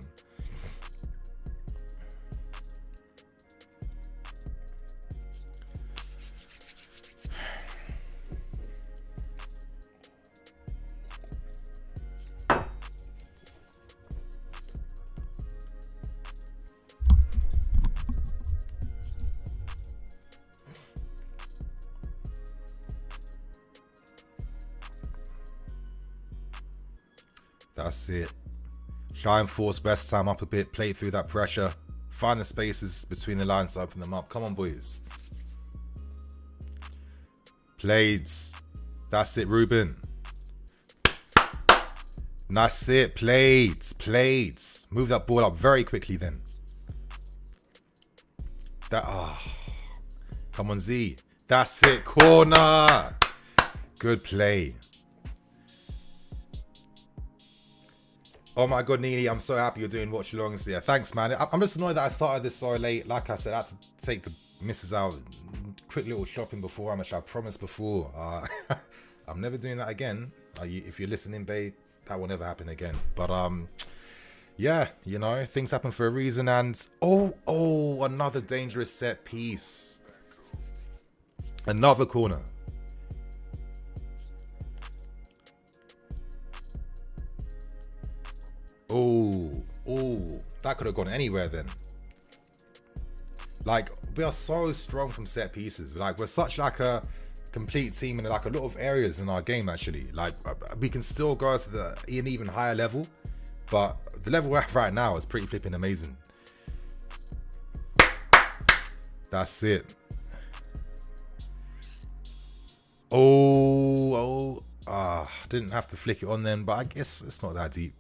That's it. Try and force West Ham up a bit, play through that pressure, find the spaces between the lines to open them up. Come on, boys. Blades. That's it, Ruben. That's it, Blades. Move that ball up very quickly then. Come on, Z. That's it, corner. Good play. Oh my god, Nini, I'm so happy you're doing watch alongs here. Thanks, man. I'm just annoyed that I started this so late. Like I said, I had to take the missus out. Quick little shopping before, which I promised before. I'm never doing that again. If you're listening, babe, that will never happen again. But yeah, you know, things happen for a reason. And oh, another dangerous set piece. Another corner. Oh, that could have gone anywhere then. Like, we are so strong from set pieces. Like, we're such like a complete team in like a lot of areas in our game actually. Like we can still go to an even higher level, but the level we're at right now is pretty flipping amazing. That's it. Didn't have to flick it on then, but I guess it's not that deep.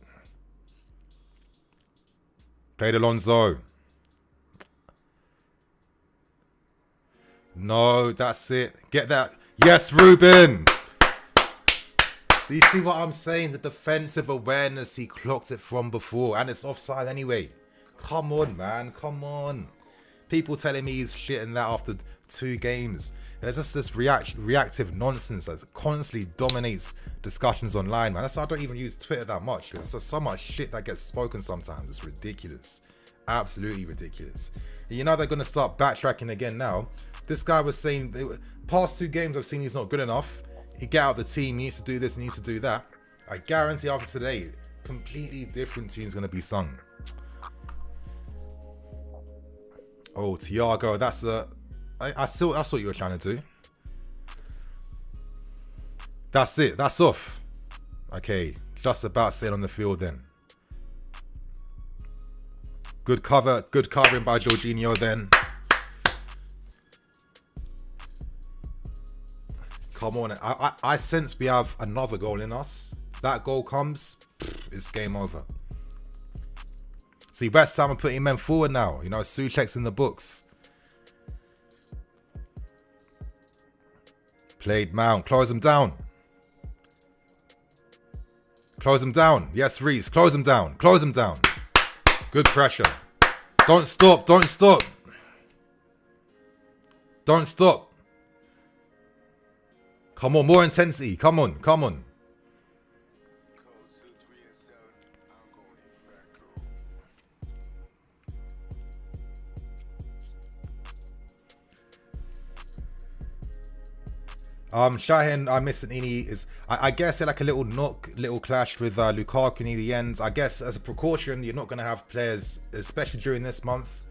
Played Alonso. No, that's it. Get that. Yes, Ruben. Do you see what I'm saying? The defensive awareness, he clocked it from before, and it's offside anyway. Come on, man. Come on. People telling me he's shit and that after 2 games. There's just this reactive nonsense that constantly dominates discussions online, man. That's why I don't even use Twitter that much, because there's so much shit that gets spoken sometimes. It's ridiculous. Absolutely ridiculous. You know they're going to start backtracking again now. This guy was saying, past 2 games I've seen he's not good enough. He get out of the team, he needs to do this, he needs to do that. I guarantee after today, completely different tune's going to be sung. Oh, Thiago, that's a... that's what you were trying to do. That's it. That's off. Okay, just about staying on the field then. Good covering by Jorginho then. Come on. I sense we have another goal in us. That goal comes, it's game over. See, West Ham are putting men forward now. You know, Souček's in the books. Played Mount. Close him down. Close him down. Yes, Reese. Close him down. Close him down. Good pressure. Don't stop. Don't stop. Don't stop. Come on. More intensity. Come on. Come on. Shahin, I miss Ini is I guess like a little clash with Lukaku near the end. I guess as a precaution, you're not gonna have players, especially during this month,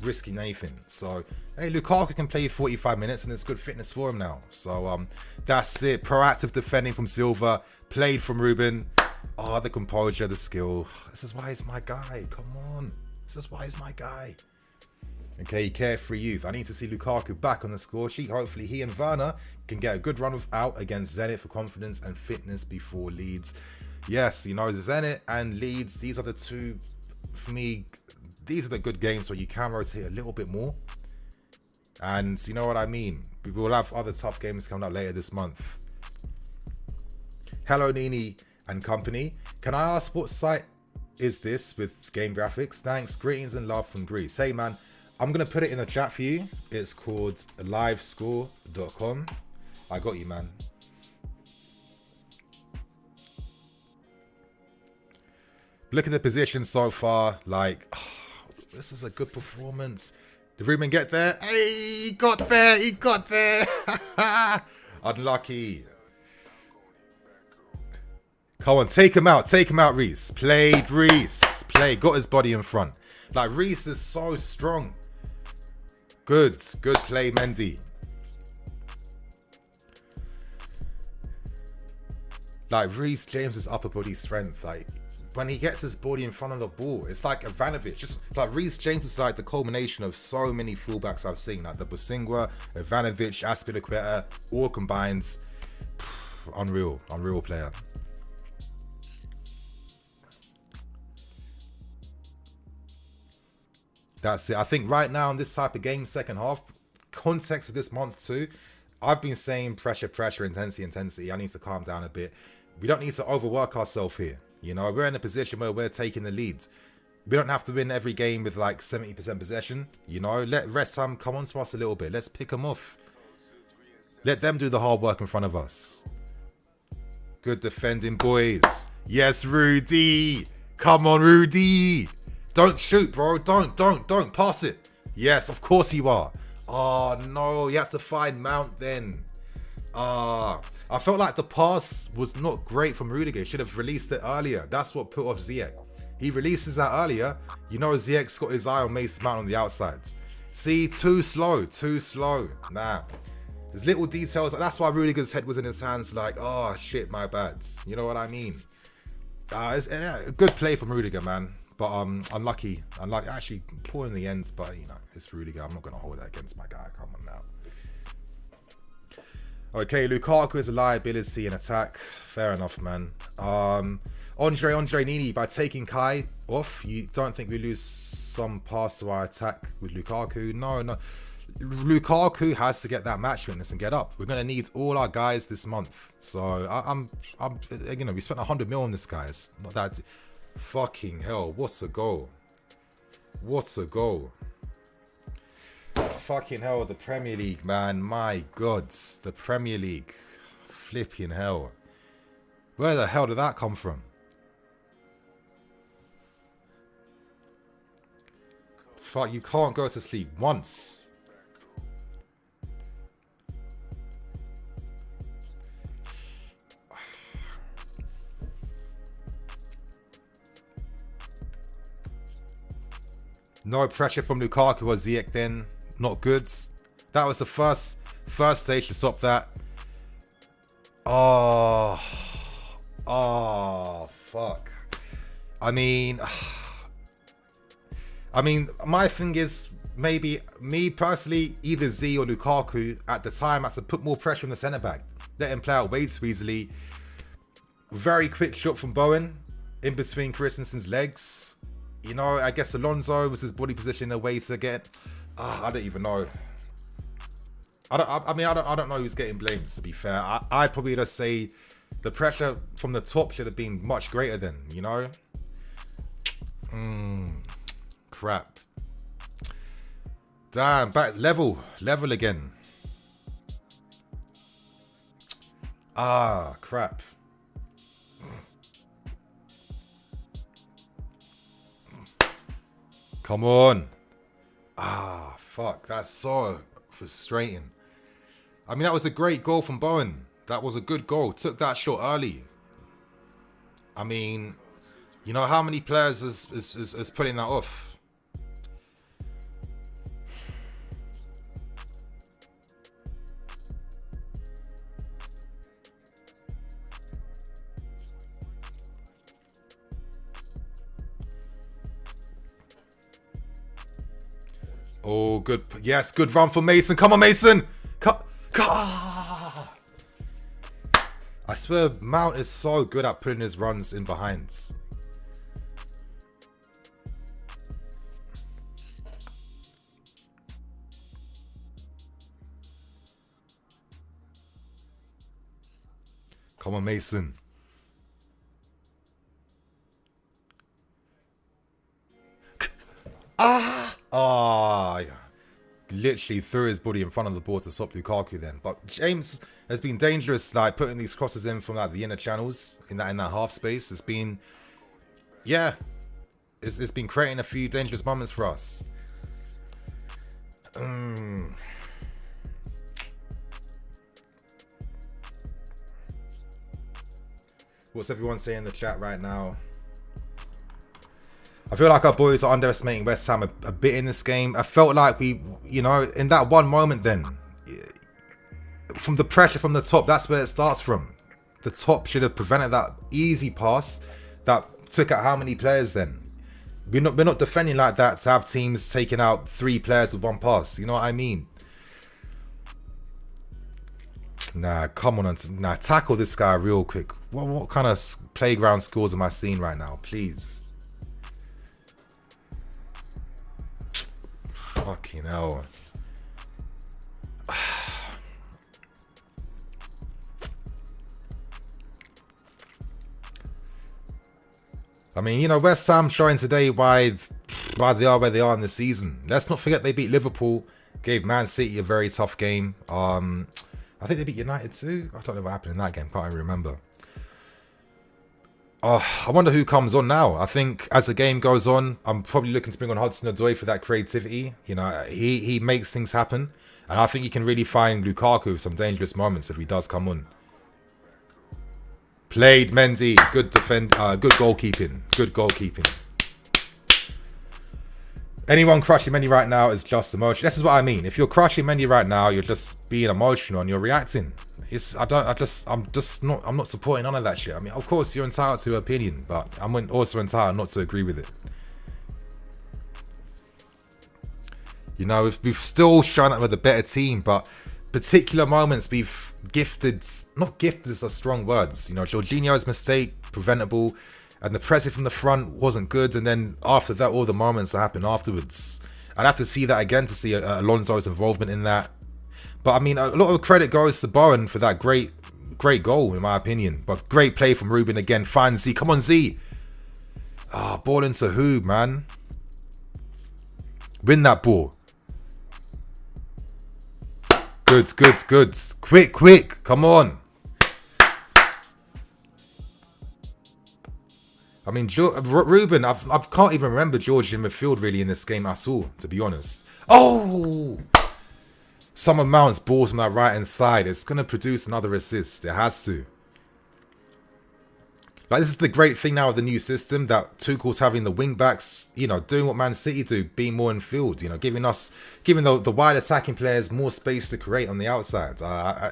risking anything. So hey, Lukaku can play 45 minutes and it's good fitness for him now. So that's it. Proactive defending from Silva, played from Ruben. Oh, the composure, the skill. This is why he's my guy. Come on. This is why he's my guy. Okay, carefree youth. I need to see Lukaku back on the score sheet. Hopefully he and Werner can get a good run out against Zenit for confidence and fitness before Leeds. Yes, you know, Zenit and Leeds, these are the two, for me, these are the good games where you can rotate a little bit more. And you know what I mean? We will have other tough games coming up later this month. Hello, Nini and company. Can I ask what site is this with game graphics? Thanks, greetings and love from Greece. Hey man, I'm going to put it in the chat for you. It's called livescore.com. I got you, man. Look at the position so far. Like, oh, this is a good performance. Did Ruben get there? Hey, he got there. He got there. Unlucky. Come on, take him out. Take him out, Reese. Played Reese. Play. Got his body in front. Like, Reese is so strong. Good play, Mendy. Like, Reece James's upper body strength, like, when he gets his body in front of the ball, it's like Ivanovic. Just like Reece James is like the culmination of so many fullbacks I've seen, like the Bosingwa, Ivanovic, Aspilicueta, all combined. Unreal player. That's it. I think right now in this type of game, second half, context of this month too, I've been saying pressure, intensity. I need to calm down a bit. We don't need to overwork ourselves here. You know, we're in a position where we're taking the lead. We don't have to win every game with like 70% possession. You know, let West Ham come on to us a little bit. Let's pick them off. Let them do the hard work in front of us. Good defending, boys. Yes, Rudy. Come on, Rudy. Don't shoot, bro. Don't. Pass it. Yes, of course you are. Oh, no. You had to find Mount then. I felt like the pass was not great from Rudiger. Should have released it earlier. That's what put off Ziyech. He releases that earlier. You know Ziyech's got his eye on Mason Mount on the outside. See, too slow. Nah. There's little details. That's why Rudiger's head was in his hands like, oh shit, my bad. You know what I mean? It's a good play from Rudiger, man. But unlucky. Actually, poor in the end, but you know, it's Rudiger. I'm not going to hold that against my guy. Come on now. Okay, Lukaku is a liability in attack. Fair enough, man. Andre Nini, by taking Kai off, you don't think we lose some pass to our attack with Lukaku? No. Lukaku has to get that match fitness and get up. We're going to need all our guys this month. So, I'm you know, we spent 100 mil on this guy. It's not that... Fucking hell, what's a goal? What's a goal? Fucking hell, the Premier League, man. My God, the Premier League. Flipping hell. Where the hell did that come from? Fuck, you can't go to sleep once. No pressure from Lukaku or Ziyech then. Not good. That was the first stage to stop that. Oh, fuck. I mean, my thing is, maybe me personally, either Z or Lukaku at the time had to put more pressure on the centre back. Let him play out way too easily. Very quick shot from Bowen in between Christensen's legs. You know, I guess Alonso was his body position a way to get. I don't even know. I don't know who's getting blamed. To be fair, I'd probably just say the pressure from the top should have been much greater. Then, you know. Crap. Damn, back level again. Crap. Come on. Fuck. That's so frustrating. I mean, that was a great goal from Bowen. That was a good goal. Took that shot early. I mean, you know, how many players is putting that off? Oh, good. Yes, good run for Mason. Come on, Mason. I swear, Mount is so good at putting his runs in behinds. Come on, Mason. Literally threw his body in front of the ball to stop Lukaku then. But James has been dangerous, like putting these crosses in from like the inner channels in that half space. It's been, yeah, it's been creating a few dangerous moments for us. What's everyone saying in the chat right now? I feel like our boys are underestimating West Ham a bit in this game. I felt like we, you know, in that one moment then, from the pressure from the top, that's where it starts from. The top should have prevented that easy pass that took out how many players then? We're not defending like that to have teams taking out 3 players with 1 pass. You know what I mean? Nah, come on. Nah, tackle this guy real quick. What kind of playground scores am I seeing right now? Please. Fucking hell. I mean, you know, West Ham showing today why they are where they are in the season. Let's not forget they beat Liverpool, gave Man City a very tough game. I think they beat United too. I don't know what happened in that game. Can't even remember. I wonder who comes on now. I think as the game goes on, I'm probably looking to bring on Hudson-Odoi for that creativity. You know, he makes things happen. And I think he can really find Lukaku with some dangerous moments if he does come on. Played Mendy. Good defend. Good goalkeeping. Good goalkeeping. Anyone crushing Mendy right now is just emotional. This is what I mean. If you're crushing Mendy right now, you're just being emotional and you're reacting. I'm not supporting none of that shit. I mean, of course you're entitled to your opinion, but I'm also entitled not to agree with it. You know, we've still shown up with a better team, but particular moments we've not gifted is a strong words. You know, Jorginho's mistake, preventable, and the pressing from the front wasn't good. And then after that, all the moments that happened afterwards. I'd have to see that again to see Alonso's involvement in that. But I mean, a lot of credit goes to Bowen for that great goal, in my opinion. But great play from Ruben again. Find Z. Come on, Z. Ball into who, man? Win that ball. Good. Quick. Come on. I mean, Ruben, I can't even remember George in midfield really in this game at all, to be honest. Oh! Summer Mount's balls on that right-hand side. It's going to produce another assist. It has to. Like, this is the great thing now with the new system, that Tuchel's having the wing-backs, you know, doing what Man City do, being more in field, you know, giving the wide attacking players more space to create on the outside.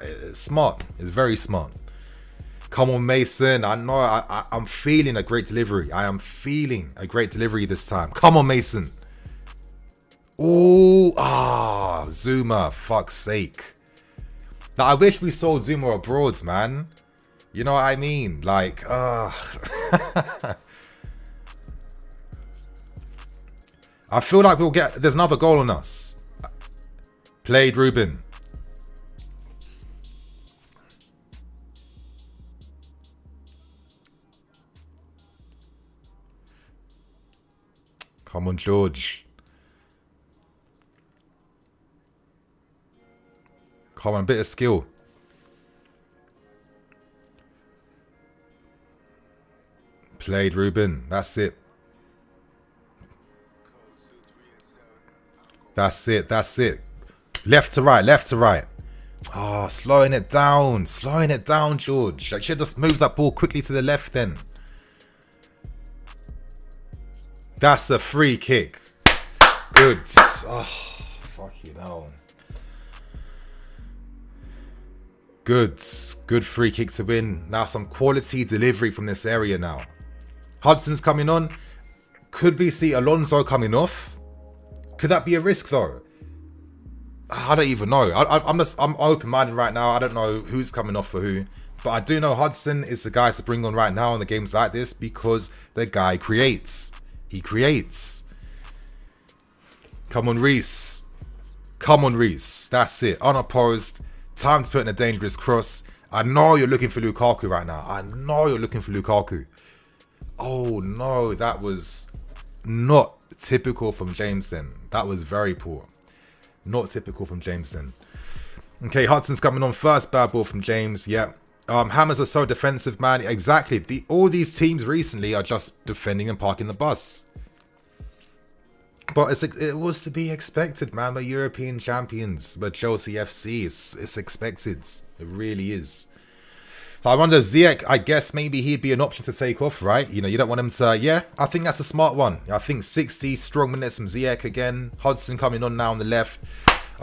It's smart. It's very smart. Come on, Mason. I know I'm feeling a great delivery. I am feeling a great delivery this time. Come on, Mason. Oh, Zuma, fuck's sake. Now, I wish we sold Zuma abroad, man. You know what I mean? Like, I feel like there's another goal on us. Played Ruben. Come on, George. Come on, bit of skill. Played Ruben. That's it. That's it. Left to right. Oh, slowing it down, George. I should just move that ball quickly to the left then. That's a free kick. Good. Oh, fucking hell. Good free kick to win. Now some quality delivery from this area now. Hudson's coming on. Could we see Alonso coming off? Could that be a risk though? I don't even know. I'm open-minded right now. I don't know who's coming off for who. But I do know Hudson is the guy to bring on right now in the games like this because the guy creates. He creates. Come on, Reece. That's it. Unopposed. Time to put in a dangerous cross. I know you're looking for Lukaku right now. Oh no, that was not typical from Jameson. That was very poor. Not typical from Jameson. Okay, Hudson's coming on first. Bad ball from James. Yep. Hammers are so defensive, man. Exactly. All these teams recently are just defending and parking the bus. But it was to be expected, man. We're European champions. We're Chelsea FC. It's expected. It really is. So I wonder, Ziyech, I guess maybe he'd be an option to take off, right? You know, you don't want him to... Yeah, I think that's a smart one. I think 60 strong minutes from Ziyech again. Hudson coming on now on the left.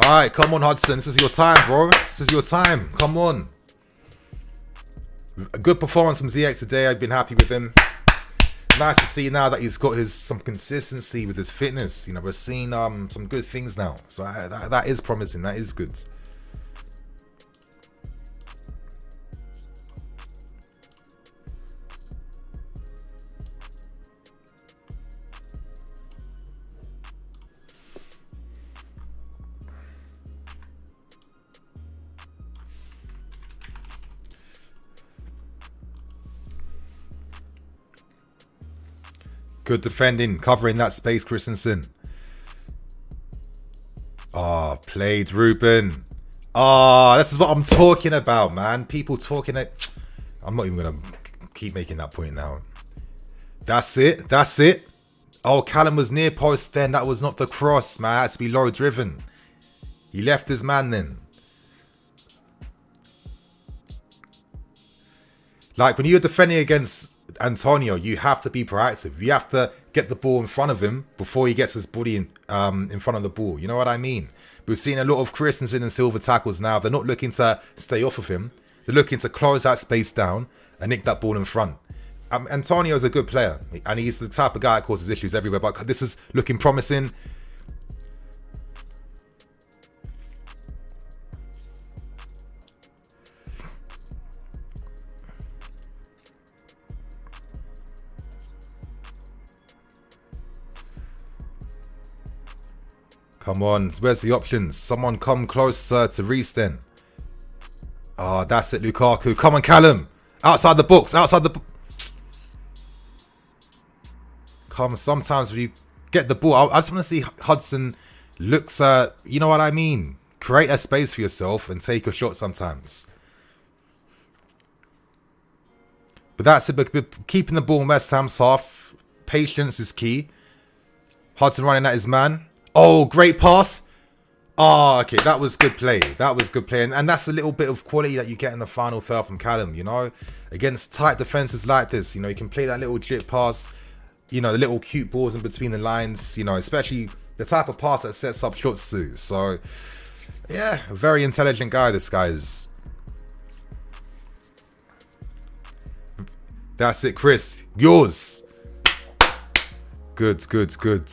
All right, come on, Hudson. This is your time, bro. This is your time. Come on. A good performance from Ziyech today. I've been happy with him. Nice to see now that he's got some consistency with his fitness. You know, we're seeing some good things now. So that is promising. That is good. Good defending, covering that space, Christensen. Played Ruben. This is what I'm talking about, man. People talking it. I'm not even going to keep making that point now. That's it. Oh, Callum was near post then. That was not the cross, man. It had to be low driven. He left his man then. Like, when you're defending against Antonio, you have to be proactive. You have to get the ball in front of him before he gets his body in front of the ball. You know what I mean? We've seen a lot of Christensen and Silva tackles now. They're not looking to stay off of him. They're looking to close that space down and nick that ball in front. Antonio's a good player, and he's the type of guy that causes issues everywhere, but this is looking promising. Come on, where's the options? Someone come closer to Reece then. Ah, that's it, Lukaku. Come on, Callum. Outside the box, outside the... Come, sometimes when you get the ball, I just want to see Hudson looks at, you know what I mean? Create a space for yourself and take a shot sometimes. But that's it, but keeping the ball in West Ham's half. Patience is key. Hudson running at his man. Oh, great pass. Oh, okay, that was good play. That was good play. And that's a little bit of quality that you get in the final third from Callum, you know? Against tight defenses like this, you know, you can play that little jip pass, you know, the little cute balls in between the lines, you know, especially the type of pass that sets up Shotsu. So, yeah, a very intelligent guy, this guy is. That's it, Chris. Yours. Good, good, good.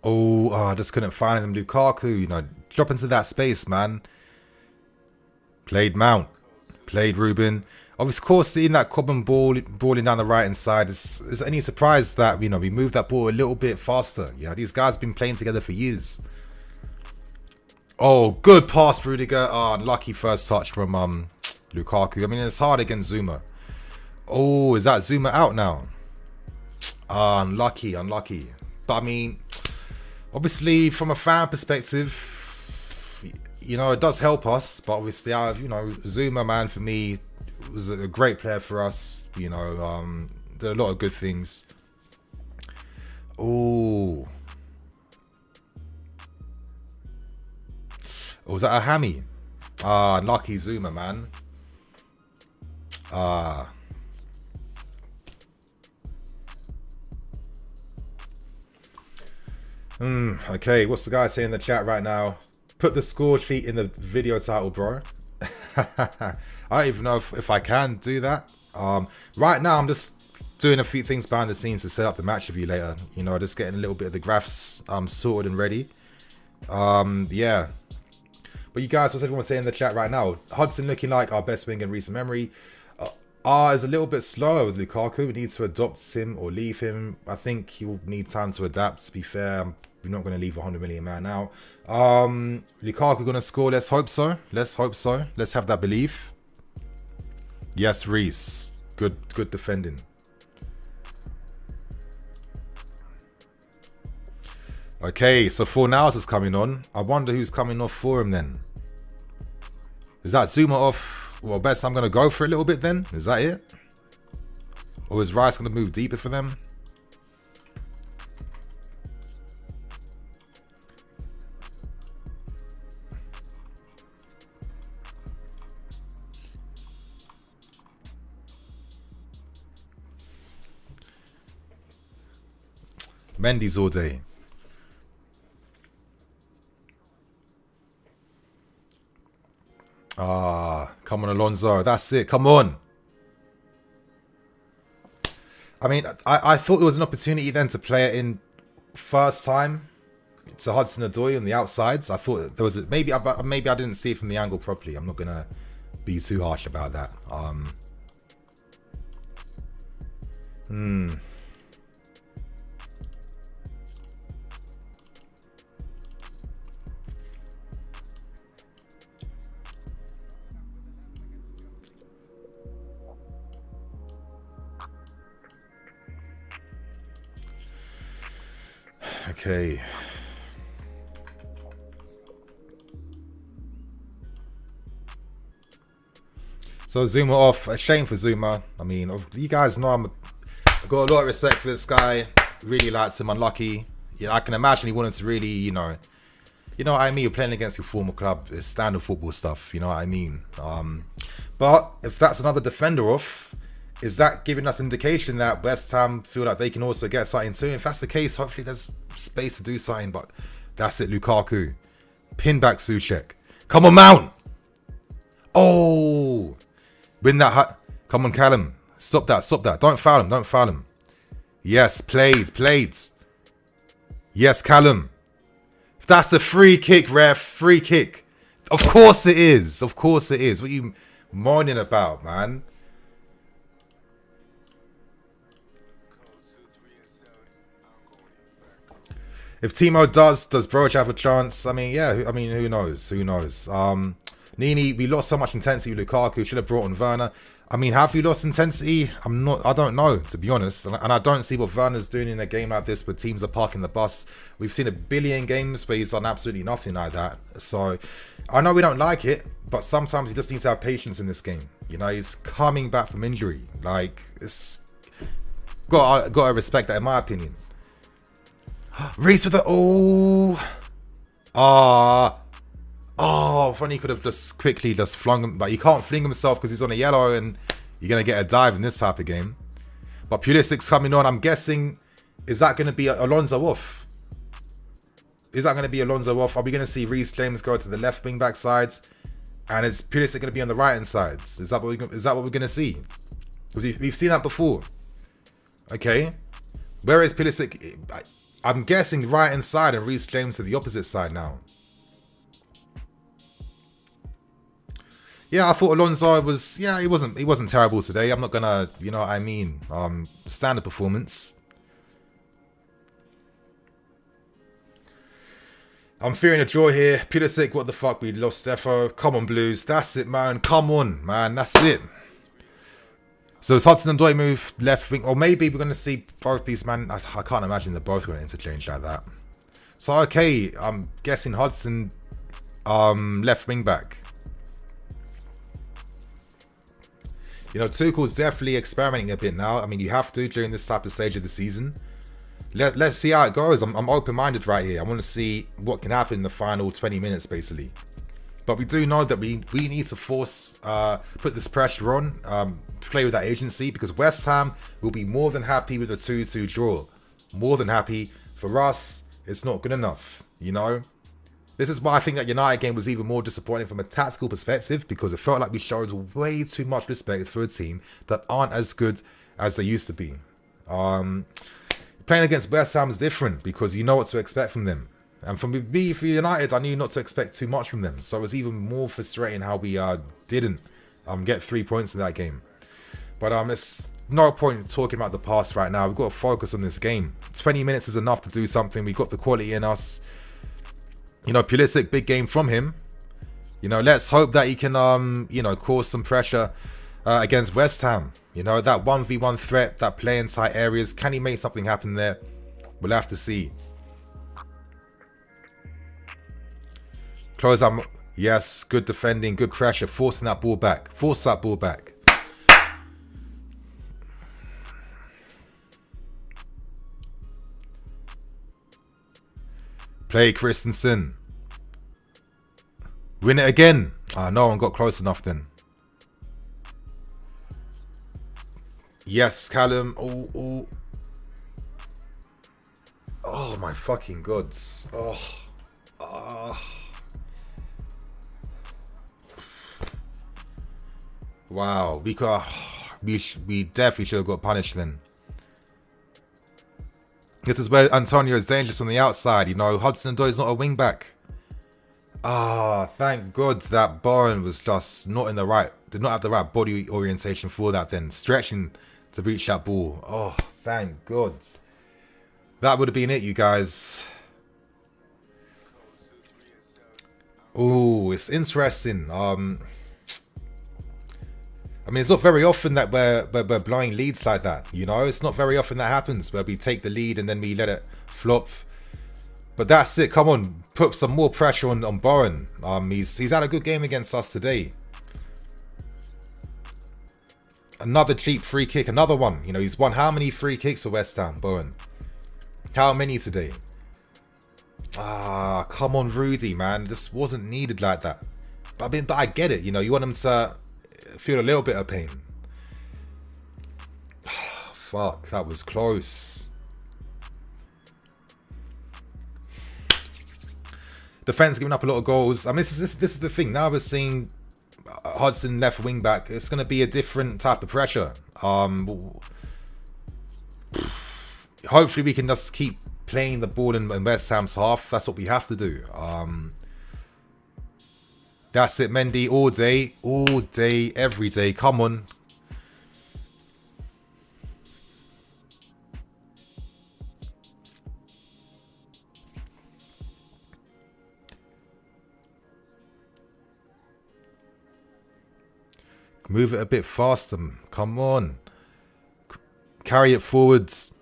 Oh, I just couldn't find him. Lukaku, you know, drop into that space, man. Played Mount. Played Ruben. Of course, seeing that Cobham balling down the right-hand side, is any surprise that, you know, we moved that ball a little bit faster. You know, these guys have been playing together for years. Oh, good pass, Rudiger. Oh, unlucky first touch from Lukaku. I mean, it's hard against Zuma. Oh, is that Zuma out now? Ah, unlucky, unlucky. But I mean, obviously, from a fan perspective, you know, it does help us. But obviously, you know, Zuma, man, for me, was a great player for us. You know, did a lot of good things. Oh. Or was that a hammy? Ah, lucky Zuma, man. Ah. Okay, what's the guy saying in the chat right now? Put the score sheet in the video title, bro. I don't even know if I can do that. Right now, I'm just doing a few things behind the scenes to set up the match review later. You know, just getting a little bit of the graphs sorted and ready. Yeah. But you guys, what's everyone saying in the chat right now? Hudson looking like our best wing in recent memory. Is a little bit slower with Lukaku. We need to adopt him or leave him. I think he will need time to adapt, to be fair. We're not going to leave 100 million man now. Lukaku going to score. Let's hope so. Let's hope so. Let's have that belief. Yes, Reece. Good defending. Okay, so Fornals is coming on. I wonder who's coming off for him then. Is that Zuma off? Well, best I'm going to go for a little bit then. Is that it? Or is Rice going to move deeper for them? Mendy's all day. Come on, Alonso. That's it. Come on. I mean, I thought it was an opportunity then to play it in first time. to Hudson-Odoi on the outsides. I thought there was maybe I didn't see it from the angle properly. I'm not gonna be too harsh about that. Okay. So Zuma off. A shame for Zuma. I mean, you guys know I've got a lot of respect for this guy. Really liked him. Unlucky. Yeah, I can imagine he wanted to really, you know what I mean. You're playing against your former club. It's standard football stuff. You know what I mean. But if that's another defender off, is that giving us indication that West Ham feel like they can also get something too? If that's the case, hopefully there's space to do something. But that's it. Lukaku, pin back Souček. Come on, Mount. Oh. Win that. Come on, Callum. Stop that. Don't foul him. Yes, played. Yes, Callum. That's a free kick, ref. Free kick. Of course it is. What are you moaning about, man? If Timo does Broach have a chance? I mean, yeah. I mean, who knows? Nini, we lost so much intensity with Lukaku. Should have brought on Werner. I mean, have we lost intensity? I don't know, to be honest. And I don't see what Werner's doing in a game like this where teams are parking the bus. We've seen a billion games where he's done absolutely nothing like that. So, I know we don't like it, but sometimes you just need to have patience in this game. You know, he's coming back from injury. Like, it's got to respect that, in my opinion. Reece with the... Oh, funny, he could have just quickly flung him, but he can't fling himself because he's on a yellow and you're going to get a dive in this type of game. But Pulisic's coming on. I'm guessing, is that going to be Alonso off? Are we going to see Reece James go to the left wing back sides? And is Pulisic going to be on the right hand sides? Is that what we're going to see? Because we've seen that before. Okay. Where is Pulisic? I'm guessing right hand side and Reece James to the opposite side now. Yeah, I thought Alonso was... Yeah, he wasn't terrible today. I'm not going to... You know what I mean? Standard performance. I'm fearing a draw here. Pulisic, what the fuck? We lost Defo. Come on, Blues. That's it, man. Come on, man. That's it. So it's Hudson-Odoi move left wing. Or maybe we're going to see both these, man. I can't imagine they're both going to interchange like that. So, okay. I'm guessing Hudson left wing back. You know, Tuchel's definitely experimenting a bit now. I mean, you have to during this type of stage of the season. Let's see how it goes. I'm open-minded right here. I want to see what can happen in the final 20 minutes, basically. But we do know that we need to put this pressure on, play with that agency, because West Ham will be more than happy with a 2-2 draw. More than happy. For us, it's not good enough, you know? This is why I think that United game was even more disappointing from a tactical perspective, because it felt like we showed way too much respect for a team that aren't as good as they used to be. Playing against West Ham is different because you know what to expect from them. And for me, for United, I knew not to expect too much from them. So it was even more frustrating how we didn't get 3 points in that game. But it's no point talking about the past right now. We've got to focus on this game. 20 minutes is enough to do something. We've got the quality in us. You know, Pulisic, big game from him. You know, let's hope that he can, you know, cause some pressure against West Ham. You know, that 1v1 threat, that play in tight areas. Can he make something happen there? We'll have to see. Close up. Yes, good defending, good pressure. Forcing that ball back. Force that ball back. Play Christensen. Win it again. No one got close enough then. Yes, Callum. Oh my fucking gods. Wow. We definitely should have got punished then. This is where Antonio is dangerous on the outside. You know, Hudson-Odoi not a wing back. Ah, thank God that Bowen was just not in the right, did not have the right body orientation for that then. Stretching to reach that ball. Oh, thank God. That would have been it, you guys. Oh, it's interesting. I mean, it's not very often that we're blowing leads like that. You know, it's not very often that happens where we take the lead and then we let it flop. But that's it. Come on, put some more pressure on Bowen. He's had a good game against us today. Another cheap free kick, another one. You know, he's won how many free kicks for West Ham, Bowen? How many today? Ah, come on, Rudy, man. This wasn't needed like that. But I mean, but I get it. You know, you want him to feel a little bit of pain. Fuck, that was close. Defense giving up a lot of goals. I mean, this is the thing. Now we're seeing Hudson left wing back. It's going to be a different type of pressure. Hopefully we can just keep playing the ball in West Ham's half. That's what we have to do. That's it, Mendy, all day, every day. Come on. Move it a bit faster. Come on. Carry it forwards.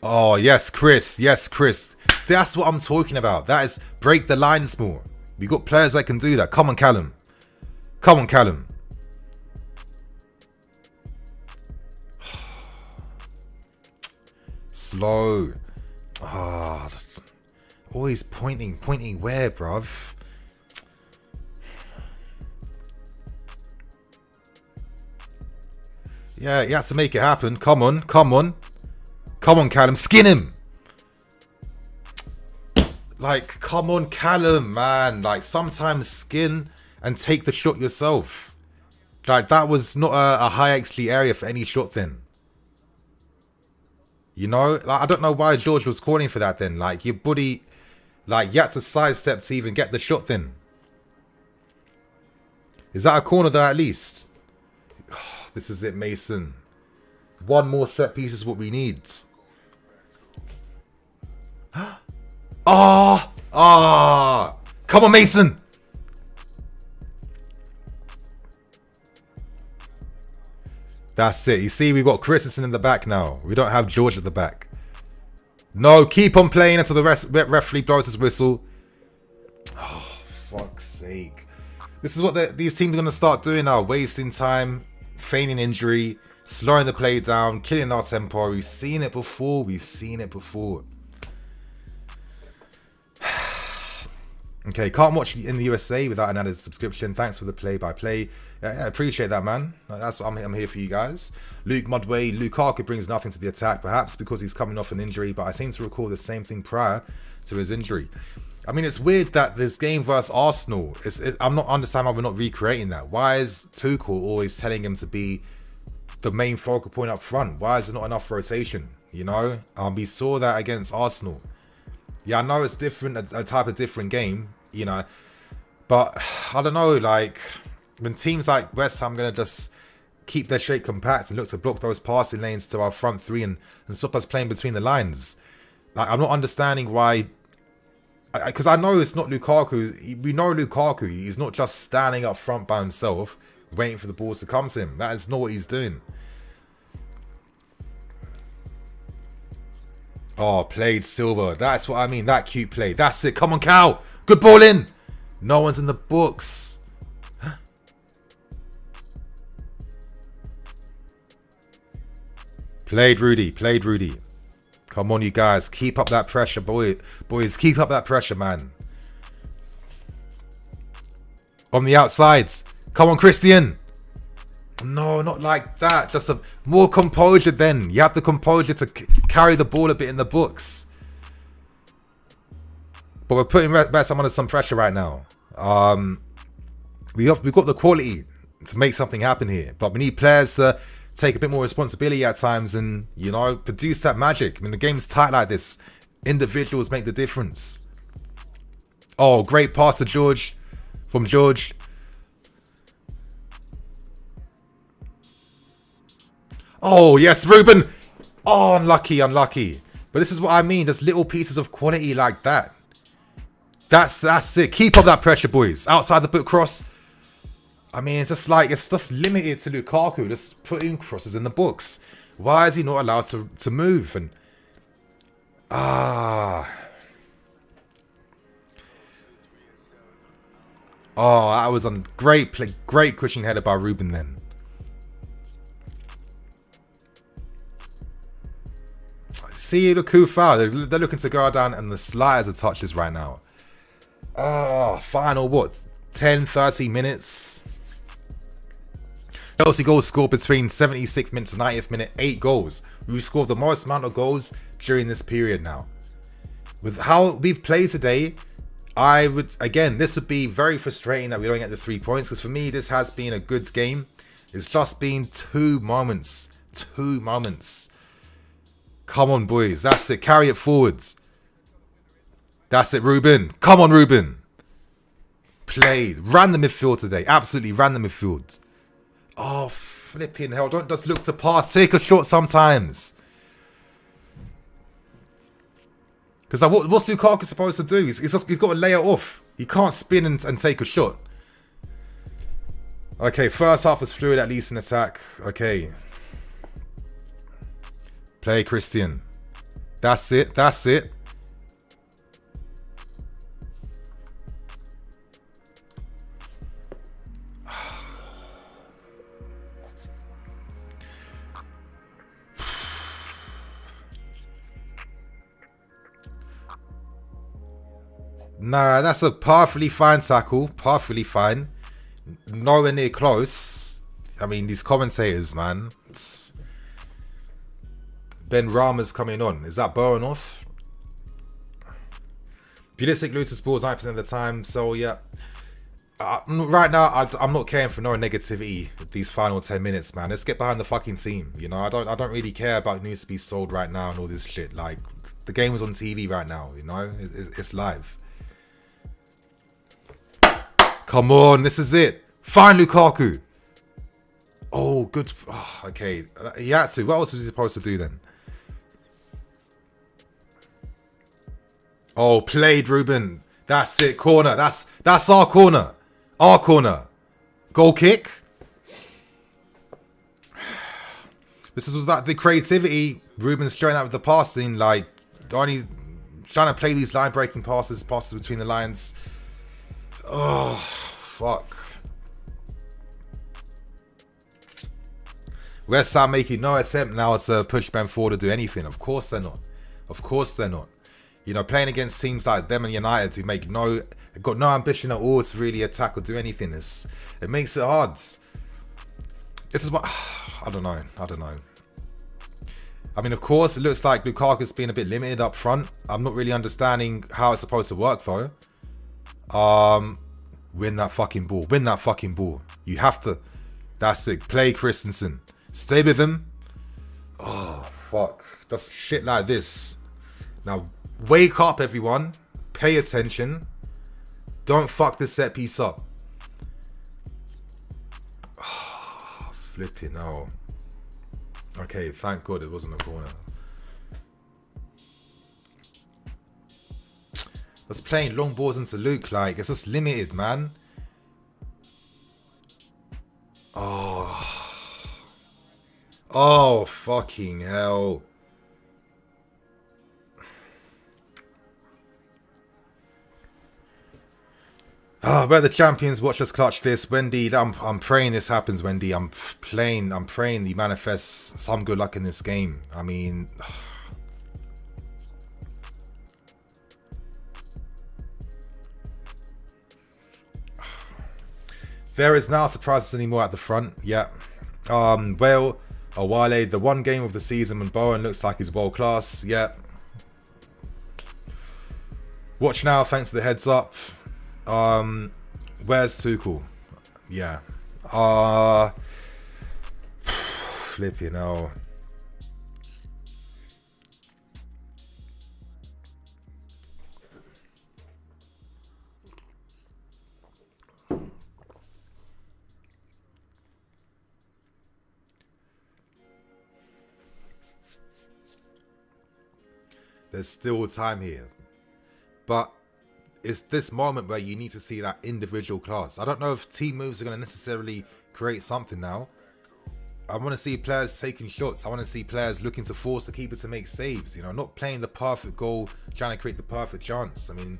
Oh, yes, Chris. Yes, Chris. That's what I'm talking about. That is break the lines more. We got players that can do that. Come on, Callum. Come on, Callum. Slow. Ah, always pointing where, bruv? Yeah, he has to make it happen. Come on, come on. Come on, Callum. Skin him. Like, come on, Callum, man. Like, sometimes skin and take the shot yourself. Like, that was not a high XG area for any shot then. You know? Like, I don't know why George was calling for that then. Like, your buddy, like, you had to sidestep to even get the shot then. Is that a corner there at least? Oh, this is it, Mason. One more set piece is what we need. Come on, Mason. That's it. You see, we've got Christensen in the back now. We don't have George at the back. No, keep on playing until the referee blows his whistle. Oh, fuck's sake. This is what these teams are going to start doing now. Wasting time, feigning injury, slowing the play down, killing our tempo. We've seen it before. We've seen it before. Okay, can't watch in the USA without an added subscription. Thanks for the play-by-play. Yeah, I appreciate that, man. That's I'm here for you guys. Luke Mudway, Lukaku brings nothing to the attack, perhaps because he's coming off an injury, but I seem to recall the same thing prior to his injury. I mean, it's weird that this game versus Arsenal, I'm not understanding why we're not recreating that. Why is Tuchel always telling him to be the main focal point up front? Why is there not enough rotation? You know, we saw that against Arsenal. Yeah, I know it's different, a type of different game, you know, but I don't know, like, when teams like West Ham are going to just keep their shape compact and look to block those passing lanes to our front three and stop us playing between the lines, like, I'm not understanding why, because I know it's not Lukaku. We know Lukaku, he's not just standing up front by himself, waiting for the balls to come to him. That is not what he's doing. Oh, played Silva. That's what I mean. That cute play. That's it. Come on, Cal. Good ball in. No one's in the books. Played Rudy. Played Rudy. Come on, you guys. Keep up that pressure, boys. Keep up that pressure, man. On the outsides. Come on, Christian. No, not like that. Just a more composure then. You have the composure to carry the ball a bit in the books. But we're putting West Ham under some pressure right now. We've got the quality to make something happen here. But we need players to take a bit more responsibility at times and, you know, produce that magic. I mean, the game's tight like this. Individuals make the difference. Oh, great pass to George. From George. Oh, yes, Ruben. Oh, unlucky, unlucky. But this is what I mean. There's little pieces of quality like that. That's it. Keep up that pressure, boys. Outside the boot cross. I mean, it's just limited to Lukaku. Just putting crosses in the books. Why is he not allowed to move? And oh, that was a great play, great cushion header by Ruben then. See, look who foul. They're looking to go down and the sliders are touchless right now. Final what? 10, 30 minutes. Chelsea goals scored between 76th minute to 90th minute. 8 goals. We've scored the most amount of goals during this period now. With how we've played today, this would be very frustrating that we don't get the 3 points. Because for me, this has been a good game. It's just been 2 moments. 2 moments. Come on, boys. That's it. Carry it forwards. That's it, Ruben. Come on, Ruben. Played. Ran the midfield today. Absolutely ran the midfield. Oh, flipping hell. Don't just look to pass. Take a shot sometimes. Because what's Lukaku supposed to do? He's got to lay it off. He can't spin and take a shot. Okay, first half was fluid, at least in attack. Okay. Play Christian. That's it. That's it. Nah, that's a perfectly fine tackle. Perfectly fine. Nowhere near close. I mean, these commentators, man. Ben Rama's coming on. Is that Bowen off? Pulisic loses balls 9% of the time. So, yeah. Right now, I'm not caring for no negativity these final 10 minutes, man. Let's get behind the fucking team. You know, I don't really care about who needs to be sold right now and all this shit. Like, the game is on TV right now, you know? It's live. Come on, this is it. Find Lukaku. Oh, good. Oh, okay, he had to. What else was he supposed to do then? Oh, played, Ruben. That's it. Corner. That's our corner. Our corner. Goal kick. This is about the creativity. Ruben's showing that with the passing. Like, only trying to play these line-breaking passes between the lines. Oh, fuck. West Ham making no attempt now to push them forward to do anything. Of course they're not. Of course they're not. You know, playing against teams like them and United who got no ambition at all to really attack or do anything. It makes it hard. This is what I don't know. I mean, of course, it looks like Lukaku's been a bit limited up front. I'm not really understanding how it's supposed to work though. Win that fucking ball. Win that fucking ball. You have to. That's it. Play Christensen. Stay with him. Oh, fuck. Just shit like this. Now, wake up, everyone. Pay attention. Don't fuck this set piece up. Oh, flipping hell. Okay, thank God it wasn't a corner. Just playing long balls into Luke, like, it's just limited, man. Oh, fucking hell. We're the champions. Watch us clutch this. Wendy, I'm praying this happens, Wendy. I'm praying he manifests some good luck in this game. I mean... There is now surprises anymore at the front. Yeah. Well, Awale, the one game of the season when Bowen looks like he's world class. Yeah. Watch now, thanks to the heads up. Where's Tuchel? Yeah. Flipping hell. There's still time here. But it's this moment where you need to see that individual class. I don't know if team moves are going to necessarily create something now. I want to see players taking shots. I want to see players looking to force the keeper to make saves. You know, not playing the perfect goal, trying to create the perfect chance. I mean,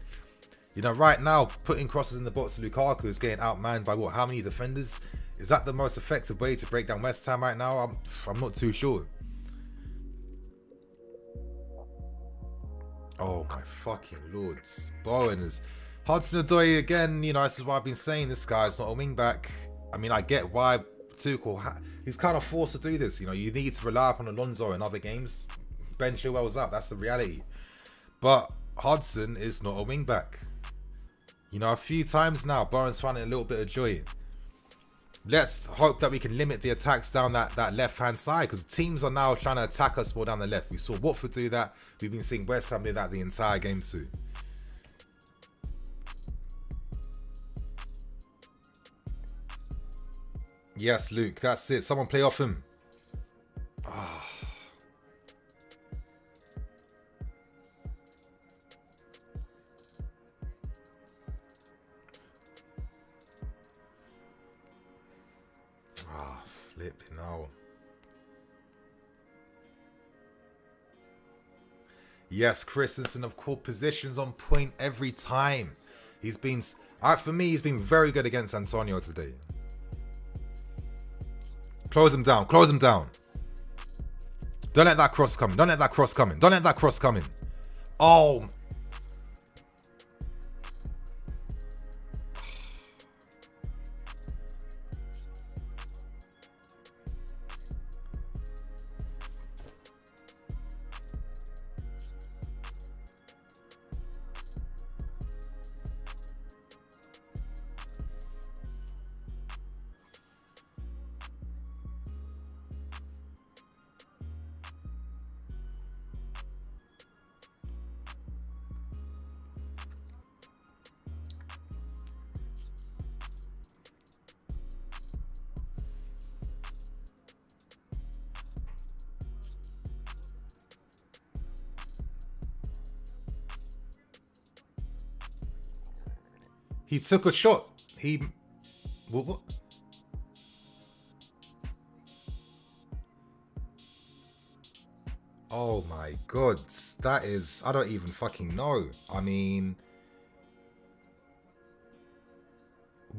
you know, right now, putting crosses in the box to Lukaku is getting outmanned by what? How many defenders? Is that the most effective way to break down West Ham right now? I'm not too sure. Oh my fucking lords. Bowen is Hudson-Odoi again. You know, this is what I've been saying. This guy's not a wing back. I mean, I get why Tuchel, he's kind of forced to do this. You know, you need to rely upon Alonso in other games. Ben Chilwell's out. That's the reality. But Hudson is not a wing back. You know, a few times now, Bowen's finding a little bit of joy. Let's hope that we can limit the attacks down that left-hand side, because teams are now trying to attack us more down the left. We saw Watford do that. We've been seeing West Ham do that the entire game too. Yes, Luke, that's it. Someone play off him. Oh. Flipping out. Yes, Christensen, of course, positions on point every time. He's been, for me, he's been very good against Antonio today. Close him down. Close him down. Don't let that cross come in. Don't let that cross come in. Don't let that cross come in. Oh. He took a shot. What? Oh my god. That is, I don't even fucking know. I mean,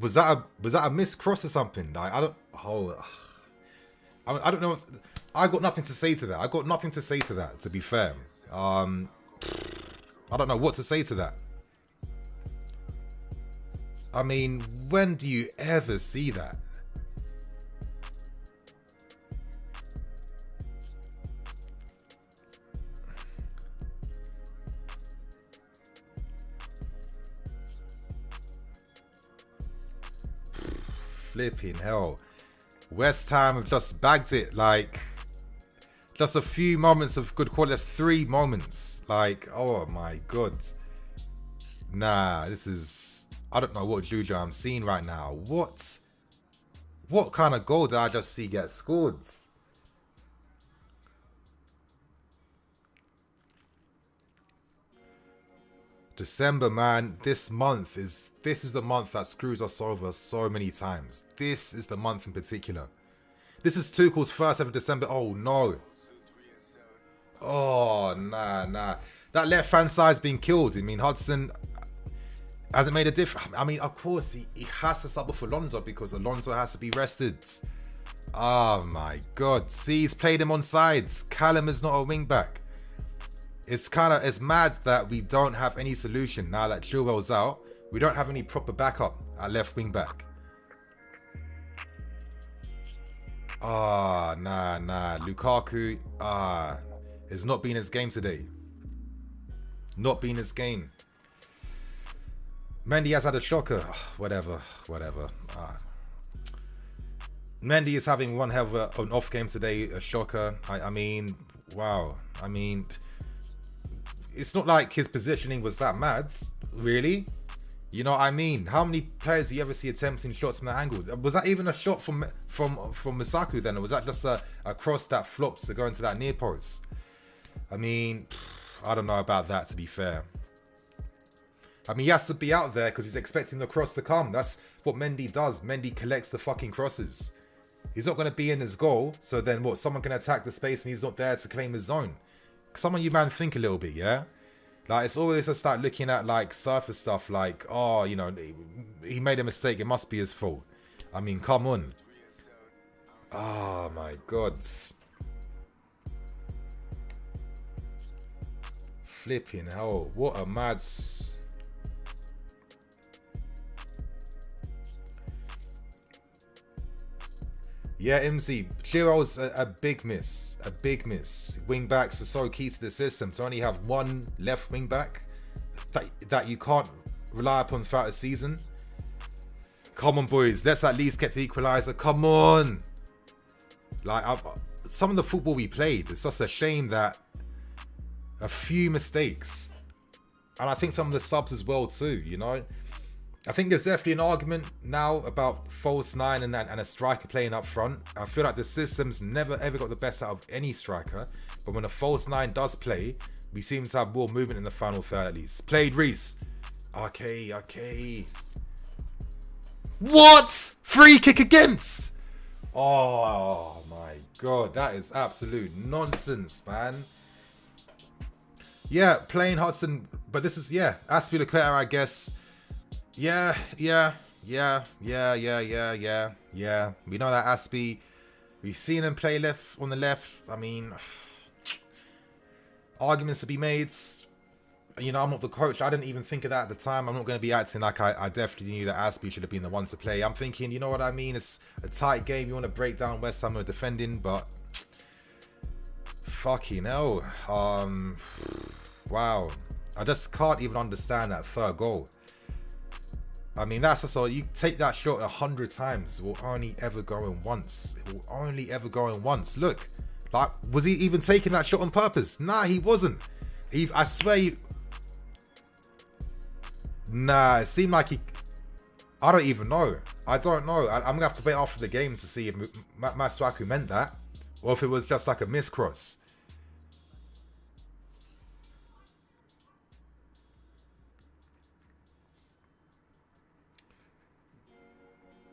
was that a missed cross or something? Like, I don't know. I got nothing to say to that. I got nothing to say to that, to be fair. I don't know what to say to that. I mean, when do you ever see that? Flipping hell. West Ham have just bagged it, like, just a few moments of good quality. That's 3 moments. Like, oh my god. Nah, this is, I don't know what juju I'm seeing right now. What kind of goal did I just see get scored? December, man. This is the month that screws us over so many times. This is the month in particular. This is Tuchel's first ever December. Oh no. Oh nah. That left hand side's been killed. I mean, Hudson hasn't made a difference. I mean, of course, he has to sub off Alonso because Alonso has to be rested. Oh my god. See, he's played him on sides. Callum is not a wing back. It's mad that we don't have any solution now that Chilwell's out. We don't have any proper backup at left wing back. Nah. Lukaku, it's not been his game today. Not been his game. Mendy has had a shocker. Whatever. Mendy is having one hell of an off game today, a shocker. I mean, wow. I mean, it's not like his positioning was that mad, really. You know what I mean? How many players do you ever see attempting shots from that angle? Was that even a shot from Misaku then? Or was that just a cross that flops to go into that near post? I mean, I don't know about that, to be fair. I mean, he has to be out there because he's expecting the cross to come. That's what Mendy does. Mendy collects the fucking crosses. He's not going to be in his goal. So then what? Someone can attack the space and he's not there to claim his zone. Some of you man think a little bit, yeah? Like, it's always just like looking at like surface stuff like, oh, you know, he made a mistake. It must be his fault. I mean, come on. Oh my God. Flipping hell. What a mad... Yeah, MZ, Chiro's a big miss. A big miss. Wing backs are so key to the system. To only have one left wing back that you can't rely upon throughout the season. Come on, boys. Let's at least get the equaliser. Come on. Like, some of the football we played, it's just a shame that a few mistakes. And I think some of the subs as well too, you know. I think there's definitely an argument now about false nine and a striker playing up front. I feel like the system's never ever got the best out of any striker. But when a false nine does play, we seem to have more movement in the final third at least. Played Reese. Okay. What? Free kick against? Oh my God. That is absolute nonsense, man. Yeah, playing Hudson. But this is, yeah, Aspilicueta, I guess. Yeah. We know that Aspie. We've seen him play left on the left. I mean, arguments to be made. You know, I'm not the coach. I didn't even think of that at the time. I'm not going to be acting like I definitely knew that Aspie should have been the one to play. I'm thinking, you know what I mean? It's a tight game. You want to break down West Ham defending, but fucking hell. Wow. I just can't even understand that third goal. I mean, that's just all. You take that shot 100 times, it will only ever go in once. It will only ever go in once. Look, like, was he even taking that shot on purpose? Nah, he wasn't. I swear Nah, it seemed like he... I don't even know. I don't know. I'm going to have to wait after the game to see if Masuaku meant that. Or if it was just like a miscross.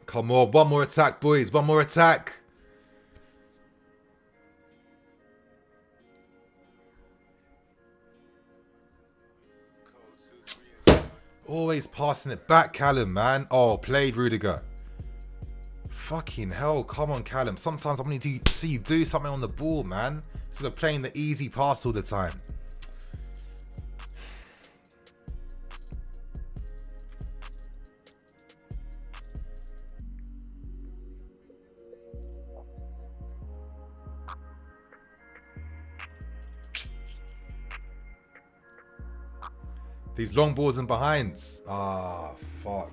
Come on, one more attack, boys. One more attack. Always passing it back, Callum, man. Oh, played Rudiger. Fucking hell. Come on, Callum. Sometimes I want to see you do something on the ball, man. Instead of playing the easy pass all the time. These long balls and behinds. Ah, fuck.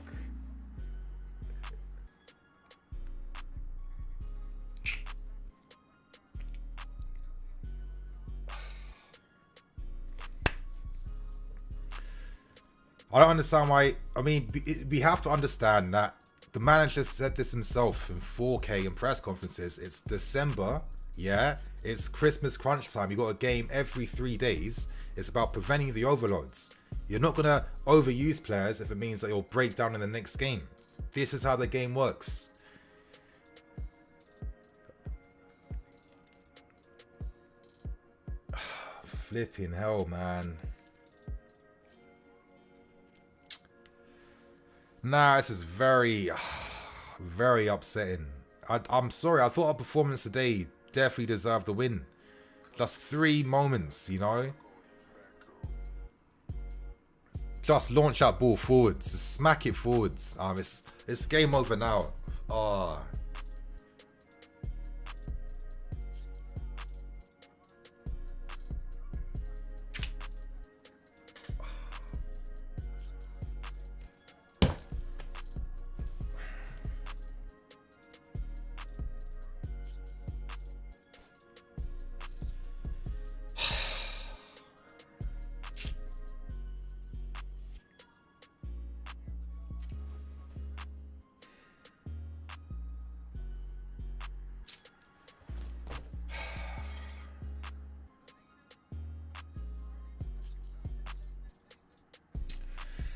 I don't understand why. I mean, we have to understand that the manager said this himself in 4K in press conferences. It's December, yeah? It's Christmas crunch time. You got a game every 3 days. It's about preventing the overloads. You're not going to overuse players if it means that you'll break down in the next game. This is how the game works. Flipping hell, man. Nah, this is very, very upsetting. I'm sorry. I thought our performance today definitely deserved the win. Just 3 moments, you know? Just launch that ball forwards. Just smack it forwards. It's game over now. Oh.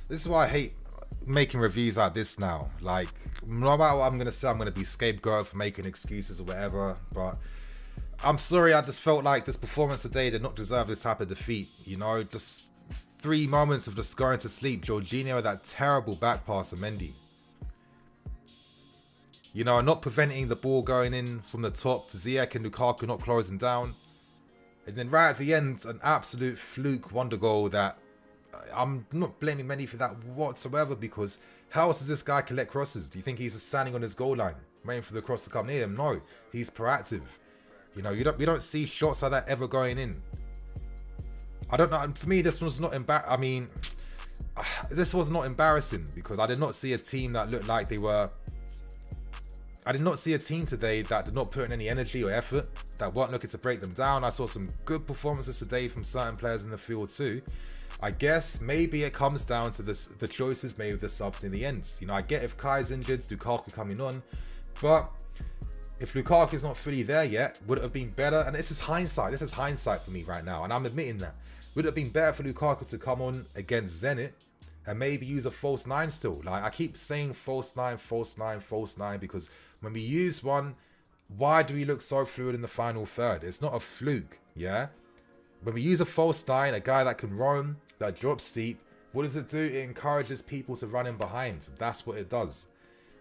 This is why I hate making reviews like this now. Like, no matter what I'm going to say, I'm going to be scapegoat for making excuses or whatever. But I'm sorry, I just felt like this performance today did not deserve this type of defeat. You know, just 3 moments of just going to sleep. Jorginho with that terrible back pass to Mendy. You know, not preventing the ball going in from the top. Ziyech and Lukaku not closing down. And then right at the end, an absolute fluke wonder goal that I'm not blaming Mendy for that whatsoever, because how else does this guy collect crosses? Do you think he's just standing on his goal line waiting for the cross to come near him? No, he's proactive. You know, we don't see shots like that ever going in. I don't know. And for me, this was not this was not embarrassing, because I did not see a team that looked like they were. I did not see a team today that did not put in any energy or effort, that weren't looking to break them down. I saw some good performances today from certain players in the field too. I guess maybe it comes down to the choices made with the subs in the end. You know, I get if Kai's injured, Lukaku coming on, but if Lukaku's not fully there yet, would it have been better? And this is hindsight. This is hindsight for me right now, and I'm admitting that. Would it have been better for Lukaku to come on against Zenit and maybe use a false 9 still? Like, I keep saying false 9, false 9, false 9, because when we use one, why do we look so fluid in the final third? It's not a fluke, yeah? When we use a false 9, a guy that can roam, that drops deep, what does it do? It encourages people to run in behind. That's what it does.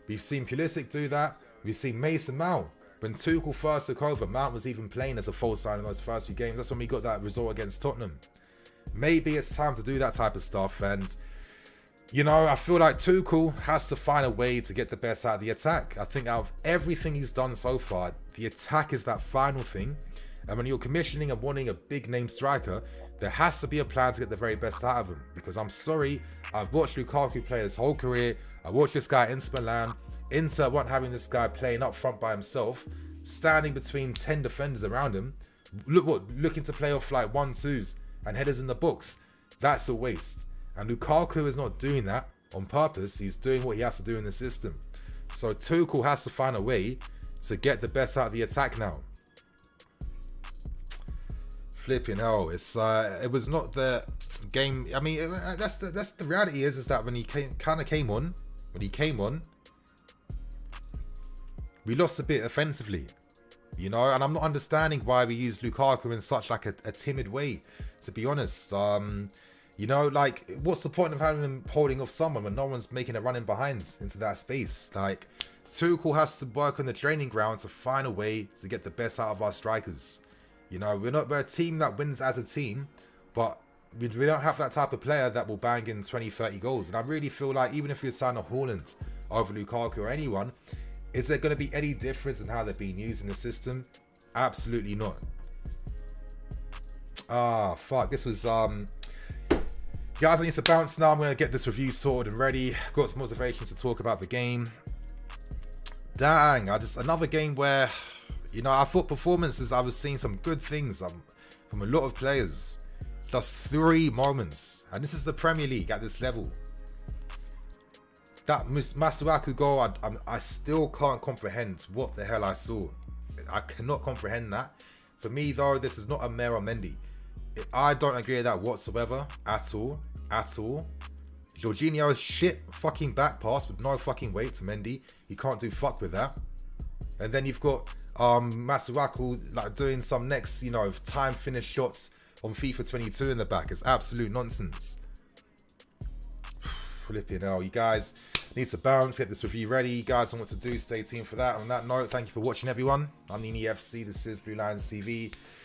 We've seen Pulisic do that. We've seen Mason Mount. When Tuchel first took over, Mount was even playing as a false 9 in those first few games. That's when we got that result against Tottenham. Maybe it's time to do that type of stuff. And, you know, I feel like Tuchel has to find a way to get the best out of the attack. I think out of everything he's done so far, the attack is that final thing. And when you're commissioning and wanting a big name striker, there has to be a plan to get the very best out of him. Because I'm sorry, I've watched Lukaku play his whole career. I watched this guy at Inter Milan. Inter weren't having this guy playing up front by himself, standing between 10 defenders around him. Looking to play off like 1-2s and headers in the box. That's a waste. And Lukaku is not doing that on purpose. He's doing what he has to do in the system. So Tuchel has to find a way to get the best out of the attack now. Flipping hell, it was not the game. I mean, that's the reality is that when he came on, we lost a bit offensively, you know. And I'm not understanding why we use Lukaku in such like a timid way. To be honest, you know, like, what's the point of having him holding off someone when no one's making a run in behind into that space? Like, Tuchel has to work on the training ground to find a way to get the best out of our strikers. You know, we're a team that wins as a team, but we don't have that type of player that will bang in 20, 30 goals. And I really feel like even if you sign a Haaland over Lukaku or anyone, is there going to be any difference in how they're being used in the system? Absolutely not. Ah, fuck. This was, guys, I need to bounce now. I'm going to get this review sorted and ready. Got some motivations to talk about the game. Dang, another game where, you know, I thought performances, I was seeing some good things from a lot of players. Just 3 moments. And this is the Premier League at this level. That Masuaku goal, I still can't comprehend what the hell I saw. I cannot comprehend that. For me, though, this is not a Mera Mendy. I don't agree with that whatsoever. At all. Jorginho's shit fucking back pass with no fucking weight to Mendy. He can't do fuck with that. And then you've got Masuaku like doing some next, you know, time finish shots on FIFA 22 in the back. It's absolute nonsense. Flipping hell, you guys need to bounce, get this review ready. You guys know what to do, stay tuned for that. On that note, thank you for watching, everyone. I'm Nini FC, this is Blue Lions TV.